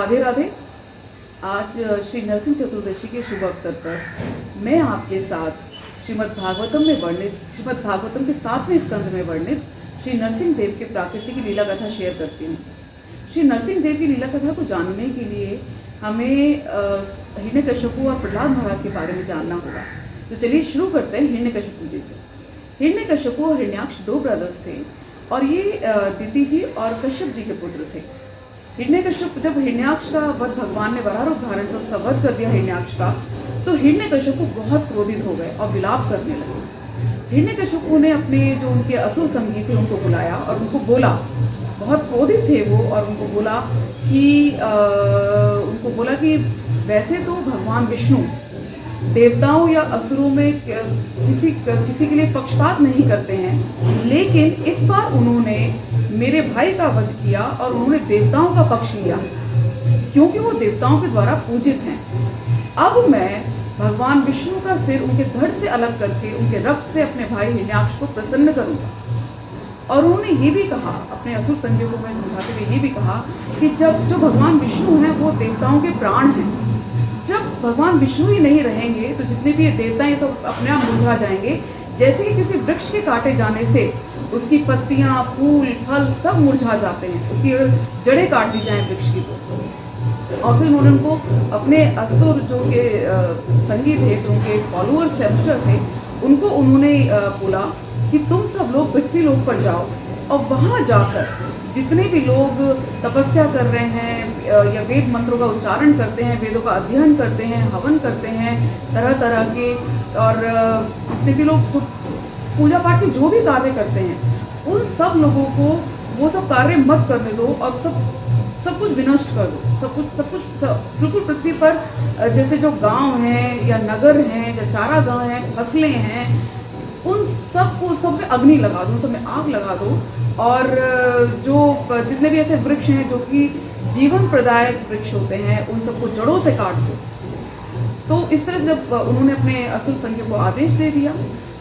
राधे राधे। आज श्री नरसिंह चतुर्दशी के शुभ अवसर पर मैं आपके साथ श्रीमद् भागवतम के 7वें स्कंद में वर्णित श्री नरसिंह देव के प्राकृतिक की लीला कथा शेयर करती हूँ। श्री नरसिंह देव की लीला कथा को जानने के लिए हमें हिरण्यकश्यपु और प्रहलाद महाराज के बारे में जानना होगा। तो चलिए शुरू करते हैं हिरण्यकश्यपु जी से। हिरण्यकश्यपु और हिरण्याक्ष दो ब्रदर्स थे और ये दिति जी और कश्यप जी के पुत्र थे। हिरण्यकश्यप जब हिरण्याक्ष का वध भगवान ने वराह रूप धारण कर उसका वध कर दिया हिरण्याक्ष का, तो हिरण्यकश्यपु बहुत क्रोधित हो गए और विलाप करने लगे। हिरण्यकश्यपु ने अपने जो उनके असुर संगी थे उनको बुलाया और उनको बोला, बहुत क्रोधित थे वो, और उनको बोला कि वैसे तो भगवान विष्णु देवताओं या असुरों में किसी के लिए पक्षपात नहीं करते हैं, लेकिन इस बार उन्होंने मेरे भाई का वध किया और उन्होंने देवताओं का पक्ष लिया क्योंकि वो देवताओं के द्वारा पूजित हैं। अब मैं भगवान विष्णु का सिर उनके धड़ से अलग करके उनके रक्त से अपने भाई हिरण्याक्ष को प्रसन्न करूंगा। और उन्होंने ये भी कहा, अपने असुर संगियों को मैं समझाते हुए ये भी कहा कि जो भगवान विष्णु हैं वो देवताओं के प्राण हैं। जब भगवान विष्णु ही नहीं रहेंगे तो जितने भी देवता हैं सब अपने आप मुरझा जाएंगे। जैसे कि किसी वृक्ष के काटे जाने से उसकी पत्तियां, फूल, फल सब मुरझा जाते हैं, उसकी अगर जड़ें काट दी जाएं वृक्ष की तो। और फिर उन्होंने उनको अपने असुर जो के संगी थे, जो उनके फॉलोअर्स थे, उनको उन्होंने बोला कि तुम सब लोग पृथ्वी लोक पर जाओ और वहाँ जाकर जितने भी लोग तपस्या कर रहे हैं या वेद मंत्रों का उच्चारण करते हैं, वेदों का अध्ययन करते हैं, हवन करते हैं तरह तरह के, और जितने भी लोग पूजा पाठ के जो भी कार्य करते हैं, उन सब लोगों को वो सब कार्य मत करने दो और सब कुछ विनष्ट कर दो। सब कुछ बिल्कुल पृथ्वी पर जैसे जो गांव हैं या नगर हैं या चारा गांव हैं, फसलें हैं, उन सब में अग्नि लगा दो, सब में आग लगा दो। और जो जितने भी ऐसे वृक्ष हैं जो कि जीवन प्रदायक वृक्ष होते हैं, उन सबको जड़ों से काट दो। तो इस तरह जब उन्होंने अपने असुर संघ को आदेश दे दिया,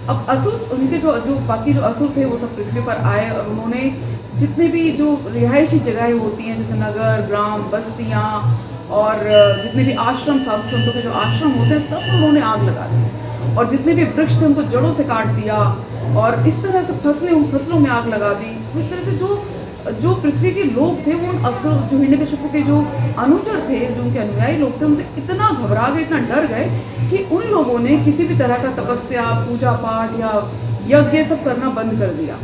अब असुर उनके जो बाकी जो असुर थे वो सब पृथ्वी पर आए और उन्होंने जितने भी जो रिहायशी जगहें होती हैं जैसे नगर, ग्राम, बस्तियाँ और जितने भी आश्रम, साधु संतों के जो आश्रम होते हैं सब उन्होंने आग लगा दी और जितने भी वृक्ष थे उनको जड़ों से काट दिया और इस तरह से फसलों में आग लगा दी। इस तरह से जो पृथ्वी के लोग थे वो उन असुर जो हिरण्यकश्यपु के जो अनुचर थे, जो उनके अनुयायी लोग थे, उनसे इतना घबरा गए, इतना डर गए कि उन लोगों ने किसी भी तरह का तपस्या, पूजा पाठ या यज्ञ सब करना बंद कर दिया।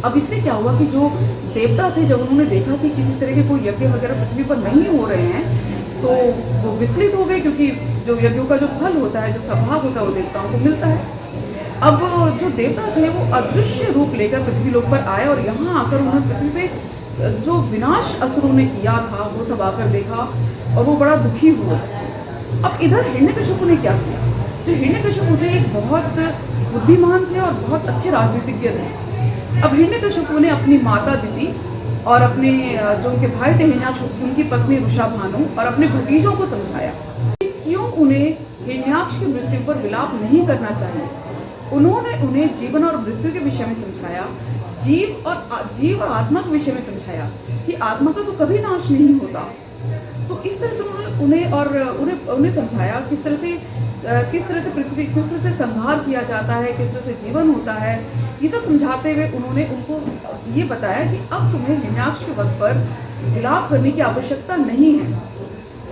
अब इससे क्या हुआ कि जो देवता थे जब उन्होंने देखा कि किसी तरह के कोई यज्ञ वगैरह पृथ्वी पर नहीं हो रहे हैं तो वो विचलित हो गए, क्योंकि जो यज्ञों का जो फल होता है, जो स्वभाव होता है, वो देवताओं को मिलता है। अब जो देवता थे वो अदृश्य रूप लेकर पृथ्वी लोक पर आए और यहाँ आकर उन्होंने पृथ्वी पे जो विनाश असुरों ने किया था वो सब आकर देखा और वो बड़ा दुखी हुआ। अब इधर हिरण्यकश्यपु ने क्या किया? जो हिरण्यकश्यपु थे एक बहुत बुद्धिमान थे और बहुत अच्छे राजनीतिज्ञ थे। अब हिरण्यकश्यपु ने अपनी माता दिति और अपने जो उनके भाई थे हिरण्याक्ष, उनकी पत्नी रुषाभानु और अपने भतीजों को समझाया कि क्यों उन्हें हिरण्याक्ष की मृत्यु पर विलाप नहीं करना चाहिए। उन्होंने उन्हें जीवन और मृत्यु के विषय में समझाया, जीव और आत्मा के विषय में समझाया कि आत्मा का तो कभी नाश नहीं होता। तो इस तरह से उन्हें समझाया किस तरह से पृथ्वी, किस तरह से संहार किया जाता है, किस तरह से जीवन होता है। ये सब समझाते हुए उन्होंने उनको ये बताया कि अब तुम्हें हिरण्याक्ष के वध पर विलाप करने की आवश्यकता नहीं है।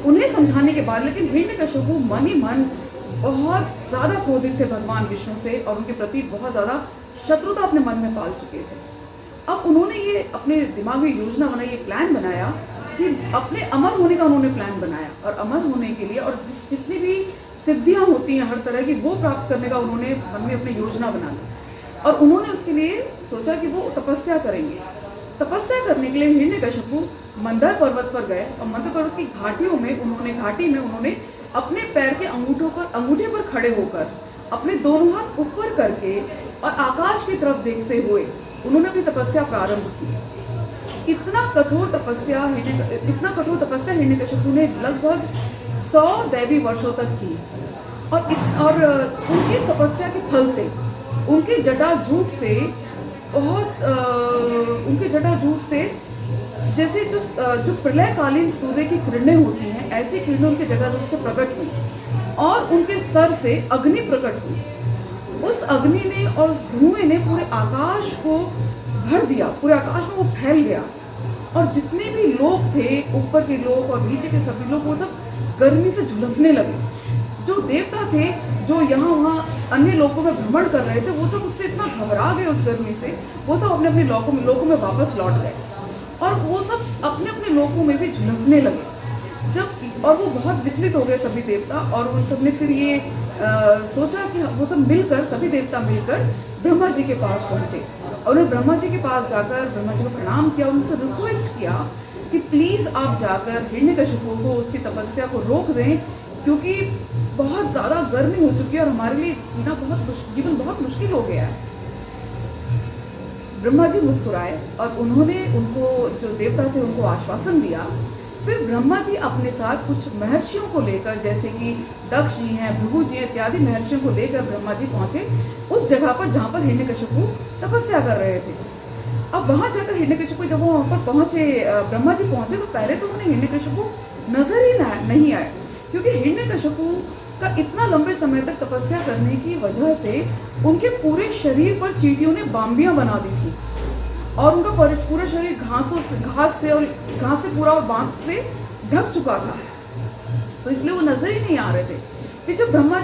उन्हें समझाने के बाद लेकिन हिरण्यकश्यपु मन ही मन बहुत ज़्यादा क्रोधित थे भगवान विष्णु से और उनके प्रति बहुत ज़्यादा शत्रुता अपने मन में पाल चुके थे। अब उन्होंने ये अपने दिमाग में योजना बनाई, ये प्लान बनाया कि अपने अमर होने का उन्होंने प्लान बनाया और अमर होने के लिए और जितनी भी सिद्धियां होती हैं हर तरह की वो प्राप्त करने का उन्होंने मन में अपनी योजना बना ली। और उन्होंने उसके लिए सोचा कि वो तपस्या करेंगे। तपस्या करने के लिए हिरण्यकश्यपु मंदर पर्वत पर गए और मंदर पर्वत की घाटी में उन्होंने अपने पैर के अंगूठे पर खड़े होकर अपने दोनों हाथ ऊपर करके और आकाश की तरफ देखते हुए उन्होंने अपनी तपस्या प्रारंभ की। इतना कठोर तपस्या हिरण्यकश्यपु ने लगभग 100 दैवी वर्षों तक की और उनकी तपस्या के फल से उनके जटाजूट से जैसे जो प्रलयकालीन सूर्य की किरणें होती हैं, ऐसी किरणें उनकी जगह रूप से प्रकट हुई और उनके सर से अग्नि प्रकट हुई। उस अग्नि ने और धुएं ने पूरे आकाश को भर दिया, पूरे आकाश में वो फैल गया और जितने भी लोग थे, ऊपर के लोग और नीचे के सभी लोग, वो सब गर्मी से झुलसने लगे। जो देवता थे, जो यहाँ वहाँ अन्य लोकों में भ्रमण कर रहे थे, वो सब उससे इतना घबरा गए उस गर्मी से, वो सब अपने अपने लोकों में वापस लौट गए और वो सब अपने अपने लोकों में भी झुलसने लगे। जब और वो बहुत विचलित हो गए सभी देवता, और उन सब ने फिर ये सोचा कि वो सब मिलकर, सभी देवता मिलकर ब्रह्मा जी के पास पहुँचे और उन्होंने ब्रह्मा जी के पास जाकर ब्रह्मा जी को प्रणाम किया, उनसे रिक्वेस्ट किया कि प्लीज़ आप जाकर हिरण्यकशिपु को उसकी तपस्या को रोक दें, क्योंकि बहुत ज़्यादा गर्मी हो चुकी है और हमारे लिए जीवन बहुत मुश्किल हो गया है। ब्रह्मा जी मुस्कुराए और उन्होंने उनको, जो देवता थे, उनको आश्वासन दिया। फिर ब्रह्मा जी अपने साथ कुछ महर्षियों को लेकर, जैसे कि दक्ष जी हैं, भृगु जी हैं, इत्यादि महर्षियों को लेकर ब्रह्मा जी पहुँचे उस जगह पर जहाँ पर हिरण्यकशिपु तपस्या कर रहे थे। अब वहाँ जाकर हिरण्यकशिपु, जब वो वहाँ पर पहुँचे, ब्रह्मा जी पहुँचे, तो पहले तो उन्हें हिरण्यकशिपु नजर ही नहीं आए, क्योंकि हिरण्यकशिपु का इतना लंबे समय तक तपस्या करने की वजह से उनके पूरे शरीर पर चींटियों ने बाम्बियां बना दी थी और उनका पूरा शरीर घास से पूरा और बांस से ढक चुका था, तो इसलिए वो नजर ही नहीं आ रहे थे। फिर जब ब्रह्मा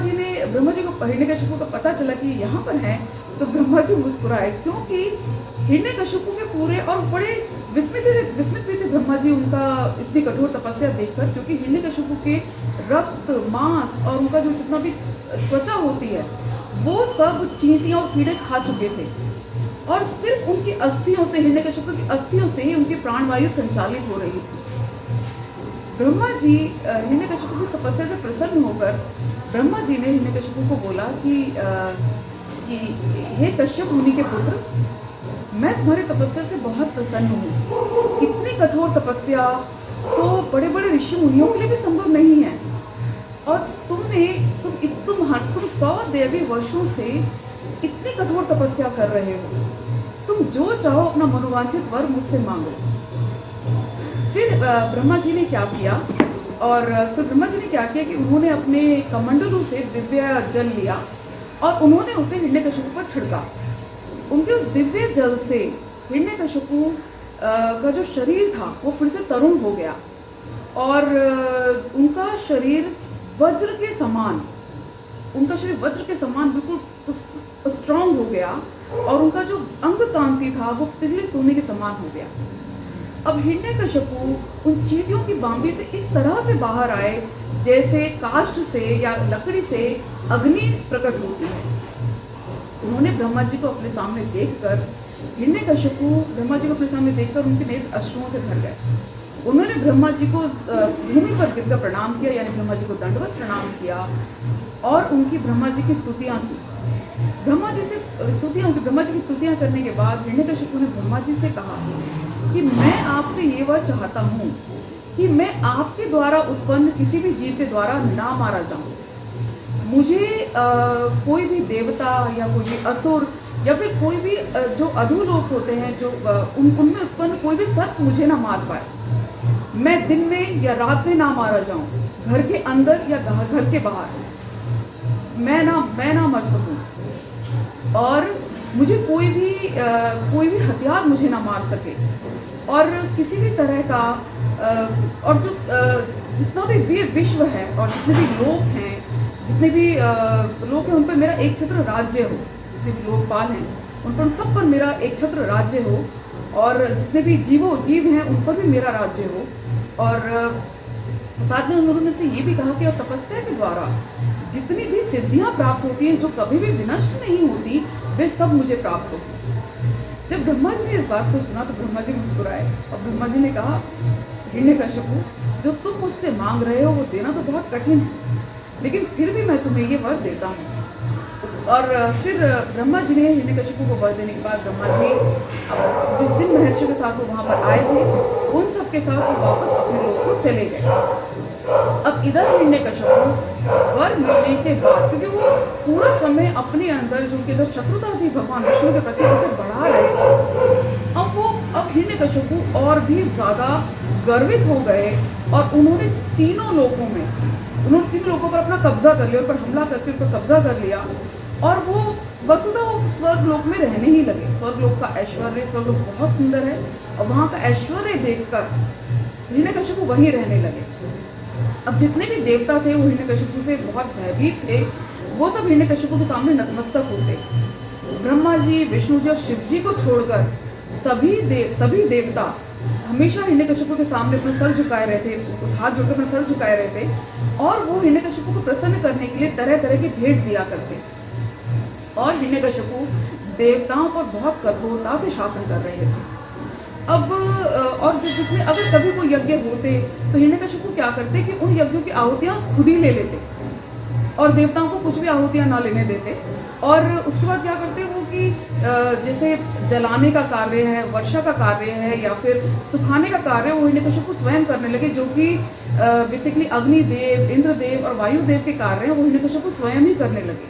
जी को हिरण्यकशिपु का पता चला कि यहाँ पर है, तो ब्रह्मा जी मुस्कुराए, क्योंकि हिरण्यकशिपु के पूरे, और बड़े विस्मित भी थे ब्रह्मा जी उनका इतनी कठोर तपस्या देखकर, क्योंकि हिरण्यकशिपु के रक्त, मांस और उनका जो जितना भी त्वचा होती है, वो सब चींटियां और कीड़े खा चुके थे और सिर्फ उनकी अस्थियों से, हिरण्यकशिपु की अस्थियों से ही उनकी प्राणवायु संचालित हो रही थी। ब्रह्मा जी हिरण्यकशिपु की तपस्या से प्रसन्न होकर ब्रह्मा जी ने हिरण्यकशिपु को बोला कि हे कश्यप मुनि के पुत्र, मैं तुम्हारी तपस्या से बहुत प्रसन्न हूँ। इतनी कठोर तपस्या तो बड़े बड़े ऋषि मुनियों के लिए भी संभव नहीं है, और तुम 100 दैवी वर्षों से इतनी कठोर तपस्या कर रहे हो। तुम जो चाहो अपना मनोवांछित वर मुझसे मांगो। फिर ब्रह्मा जी ने क्या किया कि उन्होंने अपने कमंडलों से दिव्य जल लिया और उन्होंने उसे हिरण्यकशिपु पर छिड़का। उनके उस दिव्य जल से हिरण्यकशिपु का जो शरीर था वो फिर से तरुण हो गया और उनका शरीर वज्र के समान बिल्कुल स्ट्रांग हो गया और उनका जो अंग कांति था वो पिघले सोने के समान हो गया। अब हिरण्यकशिपु उन चींटियों की बांबी से इस तरह से बाहर आए जैसे काष्ठ से या लकड़ी से अग्नि प्रकट होती है। उन्होंने ब्रह्मा जी को अपने सामने देखकर उनके नेत्र अश्रुओं से भर गए। उन्होंने ब्रह्मा जी को भूमि पर गिरकर प्रणाम किया, यानी ब्रह्मा जी को दंडवत प्रणाम किया और उनकी ब्रह्मा जी की स्तुतियाँ की। ब्रह्मा जी की स्तुतियाँ करने के बाद हिरण्यकशिपु ने ब्रह्मा जी से कहा कि मैं आपसे ये वर चाहता हूँ कि मैं आपके द्वारा उत्पन्न किसी भी जीव के द्वारा ना मारा जाऊँ। मुझे कोई भी देवता या कोई भी असुर या फिर कोई भी जो अधोलोक होते हैं, जो उनमें उत्पन्न कोई भी सर्प मुझे ना मार पाए। मैं दिन में या रात में ना मारा जाऊँ, घर के अंदर या घर के बाहर मैं ना मर सकूँ और मुझे कोई भी हथियार मुझे ना मार सके और किसी भी तरह का और जो जितना भी विश्व है और जितने भी लोग हैं उन पर मेरा एक छत्र राज्य हो। जितने भी लोकपाल हैं उन पर सब पर मेरा एक छत्र राज्य हो और जितने भी जीव हैं उन पर भी मेरा राज्य हो। और साथ में उन्होंने से ये भी कहा कि तपस्या के द्वारा जितनी भी सिद्धियां प्राप्त होती हैं जो कभी भी विनष्ट नहीं होती, वे सब मुझे प्राप्त होती। जब ब्रह्मा जी ने इस बात को सुना तो ब्रह्मा जी मुस्कुराए और ब्रह्मा जी ने कहा, हिरण्यकशिपु, जो तुम मुझसे मांग रहे हो वो देना तो बहुत कठिन है, लेकिन फिर भी मैं तुम्हें ये वर देता हूँ। और फिर ब्रह्मा जी ने हिरण्यकशिपु को वर देने के बाद ब्रह्मा जी जिन महर्षियों के साथ वो वहाँ पर आए थे उन सब के साथ वो वापस अपने लोक को चले गए। अब इधर हिरण्यकशिपु वर मिलने के बाद, क्योंकि वो पूरा समय अपने अंदर जो उनके अंदर शत्रुता थी भगवान विष्णु के प्रति, उसे बढ़ा रहे थे। अब हिरण्यकशिपु और भी ज़्यादा गर्वित हो गए और उन्होंने तीनों लोकों पर अपना कब्जा कर लिया, उन पर हमला करके उन पर कब्जा कर लिया और वो वसुधा वो स्वर्गलोक में रहने ही लगे। स्वर्गलोक का ऐश्वर्य, स्वर्गलोक बहुत सुंदर है और वहाँ का ऐश्वर्य देखकर हिरण्यकशिपु वहीं रहने लगे। अब जितने भी देवता थे वो हिरण्यकशिपु से बहुत भयभीत थे, वो सब हिरण्यकशिपु के सामने नतमस्तक होते। ब्रह्मा जी, विष्णु जी और शिव जी को छोड़कर सभी देवता हमेशा हिरण्यकशिपु के सामने अपना सर झुकाए रहते, हाथ जोड़कर अपना सर झुकाए रहते और वो हिरण्यकशिपु को प्रसन्न करने के लिए तरह तरह की भेंट दिया करते। और हिरण्यकशिपु देवताओं पर बहुत कठोरता से शासन कर रहे थे। अब और जितने अगर कभी कोई यज्ञ होते तो हिरण्यकशिपु क्या करते कि उन यज्ञों की आहुतियाँ खुद ही ले लेते और देवताओं को कुछ भी आहुतियाँ ना लेने देते। और उसके बाद क्या करते वो कि जैसे जलाने का कार्य है, वर्षा का कार्य है या फिर सुखाने का कार्य वो हिरण्यकशिपु स्वयं करने लगे, जो कि बेसिकली अग्निदेव, इंद्रदेव और वायुदेव के कार्य हैं वो हिरण्यकशिपु स्वयं ही करने लगे।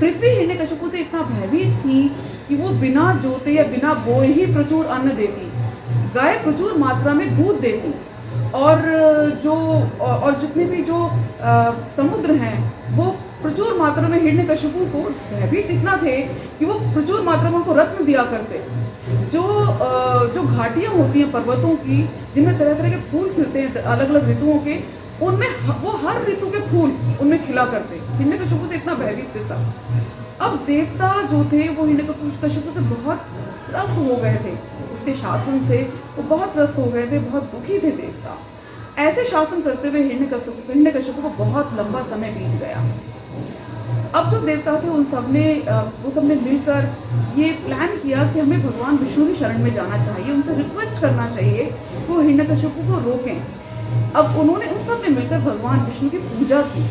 पृथ्वी हिरण्यकशिपु से इतना भयभीत थी कि वो बिना जोते या बिना बोए ही प्रचुर अन्न देती, गाय प्रचुर मात्रा में दूध देती और जितने भी जो समुद्र हैं वो प्रचुर मात्रा में हिरण्यकशिपु को भयभीत इतना थे कि वो प्रचुर मात्रा में उनको रत्न दिया करते। जो घाटियाँ होती हैं पर्वतों की जिनमें तरह तरह के फूल खिलते हैं अलग अलग ऋतुओं के, उनमें वो हर ऋतु के फूल उनमें खिला करते। हिरण्यकशिपु से इतना भयभीत थे सब। अब देवता जो थे वो हिरण्यकशिपु से बहुत त्रस्त हो गए थे, उसके शासन से वो बहुत त्रस्त हो गए थे, बहुत दुखी थे देवता। ऐसे शासन करते हुए हिरण्यकशिपु को बहुत लंबा समय बीत गया। अब जो देवता थे वो सबने मिलकर ये प्लान किया कि हमें भगवान विष्णु की शरण में जाना चाहिए, उनसे रिक्वेस्ट करना चाहिए कि वो हिरण्यकशिपु को रोकें। अब उन्होंने उन सब ने मिलकर भगवान विष्णु की पूजा की।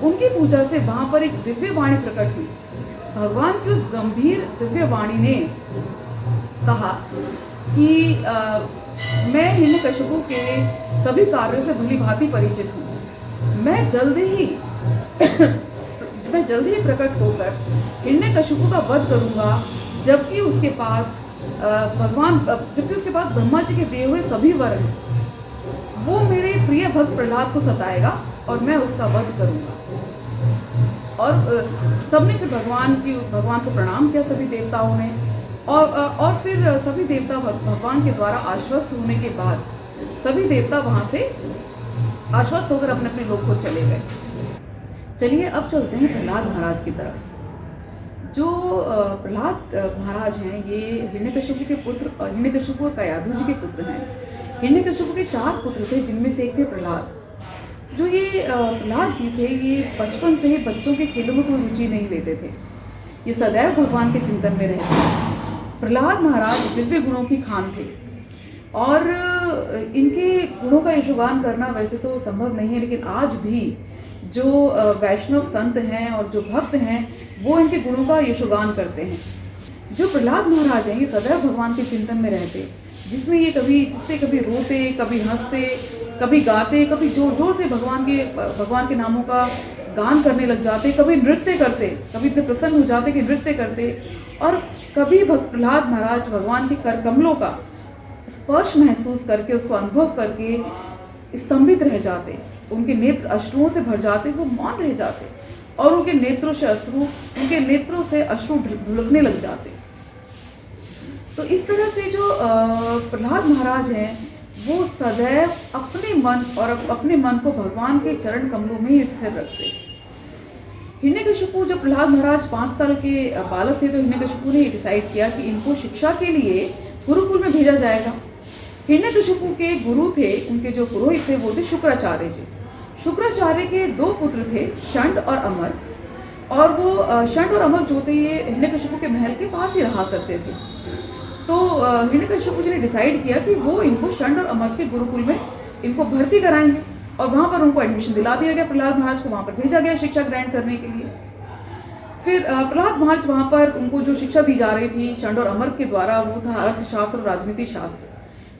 उनकी पूजा से वहाँ पर एक दिव्य वाणी प्रकट हुई। भगवान की उस गंभीर दिव्य वाणी ने कहा कि मैं हिरण्यकशिपु के सभी कार्यों से भली भांति परिचित हूँ। मैं जल्दी ही प्रकट होकर हिरण्यकशिपु का वध करूँगा, जबकि उसके पास ब्रह्मा जी के दिए हुए सभी वर हैं। वो मेरे प्रिय भक्त प्रहलाद को सताएगा और मैं उसका वध करूँगा। और सबने फिर भगवान को प्रणाम किया, सभी देवताओं ने। और फिर सभी देवता भगवान के द्वारा आश्वस्त होने के बाद सभी देवता वहाँ से आश्वस्त होकर अपने अपने लोक को चले गए। चलिए अब चलते हैं प्रहलाद महाराज की तरफ। जो प्रहलाद महाराज हैं ये हिरण्यकशिपु और कयाधु जी के पुत्र हैं। हिरण्यकशिपु के 4 पुत्र थे, जिनमें से एक थे प्रहलाद। जो ये प्रहलाद जी थे ये बचपन से ही बच्चों के खेलों में कोई रुचि नहीं लेते थे, ये सदैव भगवान के चिंतन में रहते थे। प्रहलाद महाराज दिव्य गुणों की खान थे और इनके गुणों का यशोगान करना वैसे तो संभव नहीं है, लेकिन आज भी जो वैष्णव संत हैं और जो भक्त हैं वो इनके गुणों का यशोगान करते हैं। जो प्रहलाद महाराज हैं ये सदैव भगवान के चिंतन में रहते, जिससे कभी रोते, कभी हंसते, कभी गाते, कभी जोर जोर से भगवान के नामों का गान करने लग जाते, कभी नृत्य करते, कभी इतने प्रसन्न हो जाते कि नृत्य करते, और कभी प्रहलाद महाराज भगवान के कर कमलों का स्पर्श महसूस करके उसको अनुभव करके स्तंभित रह जाते। उनके नेत्र अश्रुओं से भर जाते, वो मौन रह जाते और उनके नेत्रों से अश्रु ढुलकने लग जाते। तो इस तरह से जो प्रहलाद महाराज हैं वो सदैव अपने मन को भगवान के चरण कमलों में ही स्थिर रखते। हिरण्यकशिपु जब प्रहलाद महाराज 5 साल के बालक थे तो हिरण्यकशिपु ने डिसाइड किया कि इनको शिक्षा के लिए गुरुकुल में भेजा जाएगा। हिरण्यकशिपु के गुरु थे, उनके जो पुरोहित थे वो थे शुक्राचार्य जी। शुक्राचार्य के 2 पुत्र थे, षंड और अमर, और वो षंड और अमर जो थे ये हिरण्यकशिपु के महल के पास ही रहा करते थे। तो हिरण्यकशिपु जी ने डिसाइड किया कि वो इनको षंड और अमर के गुरुकुल में इनको भर्ती कराएंगे और वहाँ पर उनको एडमिशन दिला दिया गया। प्रहलाद महाराज को वहाँ पर भेजा गया शिक्षा ग्रहण करने के लिए। फिर प्रहलाद महाराज वहाँ पर उनको जो शिक्षा दी जा रही थी षंड और अमर के द्वारा वो था अर्थशास्त्र और राजनीति शास्त्र।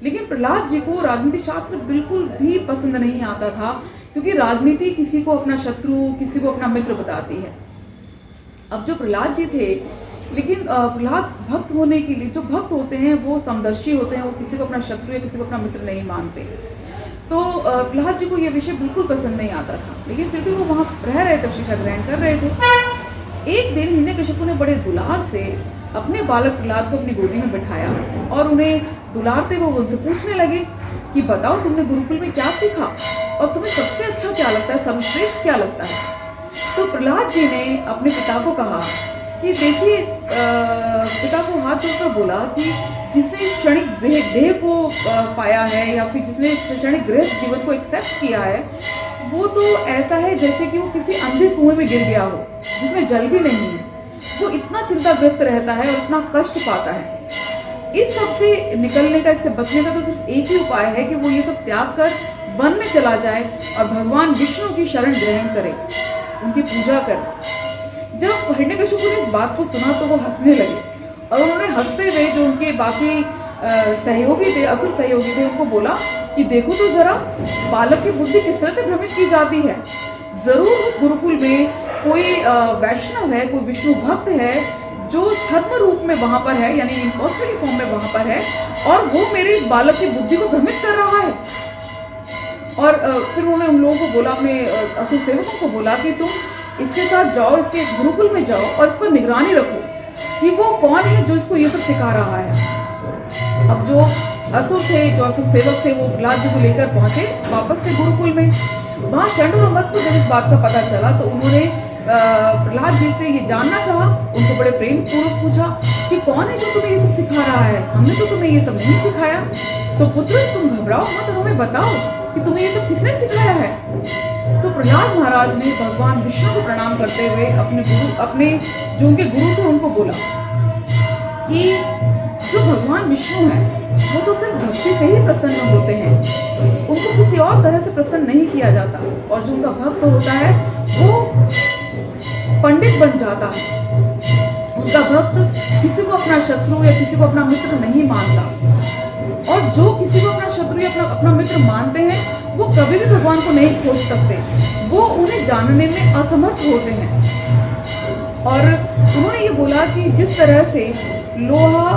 लेकिन प्रहलाद जी को राजनीति शास्त्र बिल्कुल भी पसंद नहीं आता था, क्योंकि राजनीति किसी को अपना शत्रु, किसी को अपना मित्र बताती है। अब जो प्रहलाद जी थे लेकिन प्रहलाद भक्त होने के लिए, जो भक्त होते हैं वो समदर्शी होते हैं, वो किसी को अपना शत्रु या किसी को अपना मित्र नहीं मानते। तो प्रहलाद जी को ये विषय बिल्कुल पसंद नहीं आता था, लेकिन फिर भी वो वहाँ रह रहे थे, शिक्षा ग्रहण कर रहे थे। एक दिन हिरण्यकशिपु ने बड़े दुलार से अपने बालक प्रहलाद को अपनी गोदी में बिठाया और उन्हें दुलारते हुए उनसे पूछने लगे कि बताओ तुमने गुरुकुल में क्या सीखा और तुम्हें सबसे अच्छा क्या लगता है, सर्वश्रेष्ठ क्या लगता है। तो प्रहलाद जी ने अपने पिता को कहा कि देखिए, पिता को हाथ जोड़कर बोला कि जिसने क्षणिक देह को पाया है या फिर जिसने क्षणिक गृहस्थ जीवन को एक्सेप्ट किया है, वो तो ऐसा है जैसे कि वो किसी अंधे कुएं में गिर गया हो जिसमें जल भी नहीं है। वो इतना चिंताग्रस्त रहता है और इतना कष्ट पाता है। इस सब से निकलने का, इससे बचने का तो सिर्फ एक ही उपाय है कि वो ये सब त्याग कर वन में चला जाए और भगवान विष्णु की शरण ग्रहण करे, उनकी पूजा करे। जब हिरण्यकशिपु ने इस बात को सुना तो वो हंसने लगे और उन्होंने हंसते हुए जो उनके बाकी सहयोगी थे, असुर सहयोगी थे, उनको बोला कि देखो तो जरा बालक की बुद्धि किस तरह से भ्रमित की जाती है। जरूर उस गुरुकुल में कोई वैष्णव है, कोई विष्णु भक्त है जो छद्म रूप में वहां पर है, यानी इम्पोस्टर की फॉर्म में वहां पर है, और वो मेरे इस बालक की बुद्धि को भ्रमित कर रहा है। और फिर उन्होंने उन लोगों को बोला, अपने असुर सेवकों को बोला कि तुम इसके साथ जाओ, इसके गुरुकुल में जाओ और इस पर निगरानी रखो कि वो कौन है जो इसको ये सब सिखा रहा है। अब जो असुर थे, जो असुर सेवक थे, वो प्रहलाद जी को लेकर पहुंचे वापस से गुरुकुल में। वहाँ षंड और अमर को जब इस बात का पता चला तो उन्होंने प्रहलाद जी से ये जानना चाहा, उनको बड़े प्रेम पूर्वक पूछा कि कौन है जो तुम्हें ये सब सिखा रहा है, हमने तो तुम्हें ये सब नहीं सिखाया। तो पुत्र तुम घबराओ मत, हमें बताओ कि तुम्हें ये सब किसने सिखाया है। तो प्रहलाद महाराज ने भगवान विष्णु को प्रणाम करते हुए अपने जो उनके गुरु थे उनको बोला कि जो भगवान विष्णु है वो तो सिर्फ भक्ति से ही प्रसन्न होते हैं, उनको किसी और तरह से प्रसन्न नहीं किया जाता, और जो उनका भक्त होता है वो पंडित बन जाता है। उनका भक्त किसी को अपना शत्रु या किसी को अपना मित्र नहीं मानता, और जो किसी को अपना शत्रु या अपना मित्र मानते हैं वो कभी भी भगवान को नहीं खोज सकते, वो उन्हें जानने में असमर्थ होते हैं। और उन्होंने ये बोला कि जिस तरह से लोहा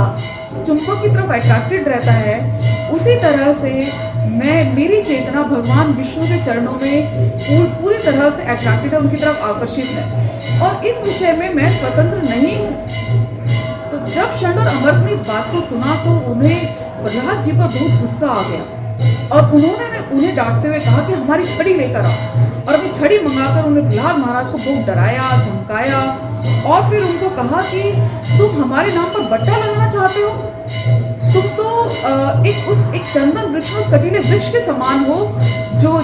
चुंबक की तरफ अट्रैक्टेड रहता है, उसी तरह से मेरी चेतना भगवान विष्णु के चरणों में पूरी तरह से अट्रैक्टेड है, उनकी तरफ आकर्षित है, और इस विषय में मैं स्वतंत्र नहीं हूँ। तो जब षंड और अमर ने इस बात को सुना तो उन्हें प्रहलाद जी पर बहुत गुस्सा आ गया और उन्होंने उन्हें डांटते हुए कहा कि हमारी छड़ी लेकर आओ, और अपनी छड़ी मंगाकर उन्हें प्रहलाद महाराज को बहुत डराया, धमकाया, और फिर उनको कहा कि तुम हमारे नाम पर बट्टा लगाना चाहते हो, तुम तो एक चंदन वृक्ष में, उस कटीले वृक्ष के समान हो,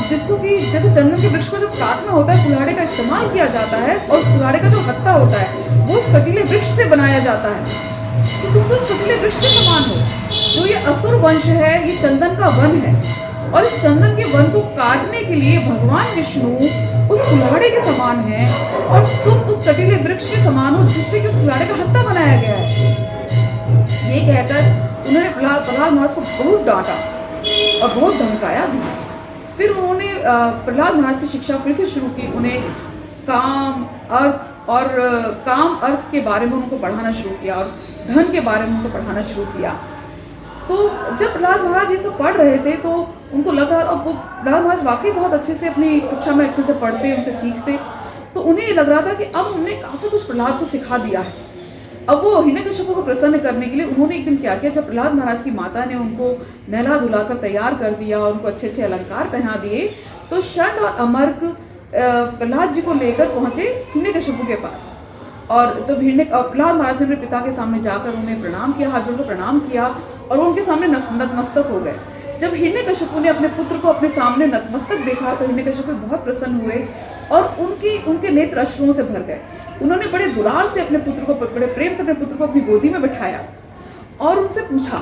जिसको कि जैसे चंदन के वृक्ष को जब काटना होता है कुल्हाड़े का इस्तेमाल किया जाता है, और कुल्हाड़े का जो हत्ता होता है वो उस कटीले वृक्ष से बनाया जाता है। तो तुम तो उस कटीले वृक्ष के समान हो। जो ये असुर वंश है, ये चंदन का वन है, और इस चंदन के वन को काटने के लिए भगवान विष्णु उस कुल्हाड़े के समान है, और तुम उस कटीले वृक्ष के समान हो जिससे कि उस कुल्हाड़े का हत्ता बनाया गया है। ये कहकर उन्होंने प्रहलाद महाराज को बहुत डांटा और बहुत धमकाया भी। फिर उन्होंने प्रहलाद महाराज की शिक्षा फिर से शुरू की, उन्हें काम अर्थ के बारे में उनको पढ़ाना शुरू किया और धन के बारे में उनको पढ़ाना शुरू किया। तो जब प्रहलाद महाराज ये सब पढ़ रहे थे तो उनको लग रहा, और वो प्रहलाद महाराज वाकई बहुत अच्छे से अपनी कक्षा में अच्छे से पढ़ते, उनसे सीखते, तो उन्हें ये लग रहा था कि अब हमने काफ़ी कुछ प्रहलाद को सिखा दिया है। अब वो हिरण्यकशिपु को प्रसन्न करने के लिए उन्होंने एक दिन क्या किया, जब प्रहलाद महाराज की माता ने उनको नहला धुलाकर तैयार कर दिया और उनको अच्छे अच्छे अलंकार पहना दिए, तो षंड और अमर्क प्रहलाद जी को लेकर पहुंचे हिरण्यकशिपु के पास। और जब प्रहलाद महाराज ने अपने पिता के सामने जाकर उन्हें प्रणाम किया, हाथ जोड़कर प्रणाम किया, और वो उनके सामने नतमस्तक हो गए। जब हिरण्यकशिपु ने अपने पुत्र को अपने सामने नतमस्तक देखा तो हिरण्यकशिपु बहुत प्रसन्न हुए और उनके नेत्र अश्रुओं से भर गए। उन्होंने बड़े दुलार से अपने पुत्र को, बड़े प्रेम से अपने पुत्र को अपनी गोदी में बिठाया और उनसे पूछा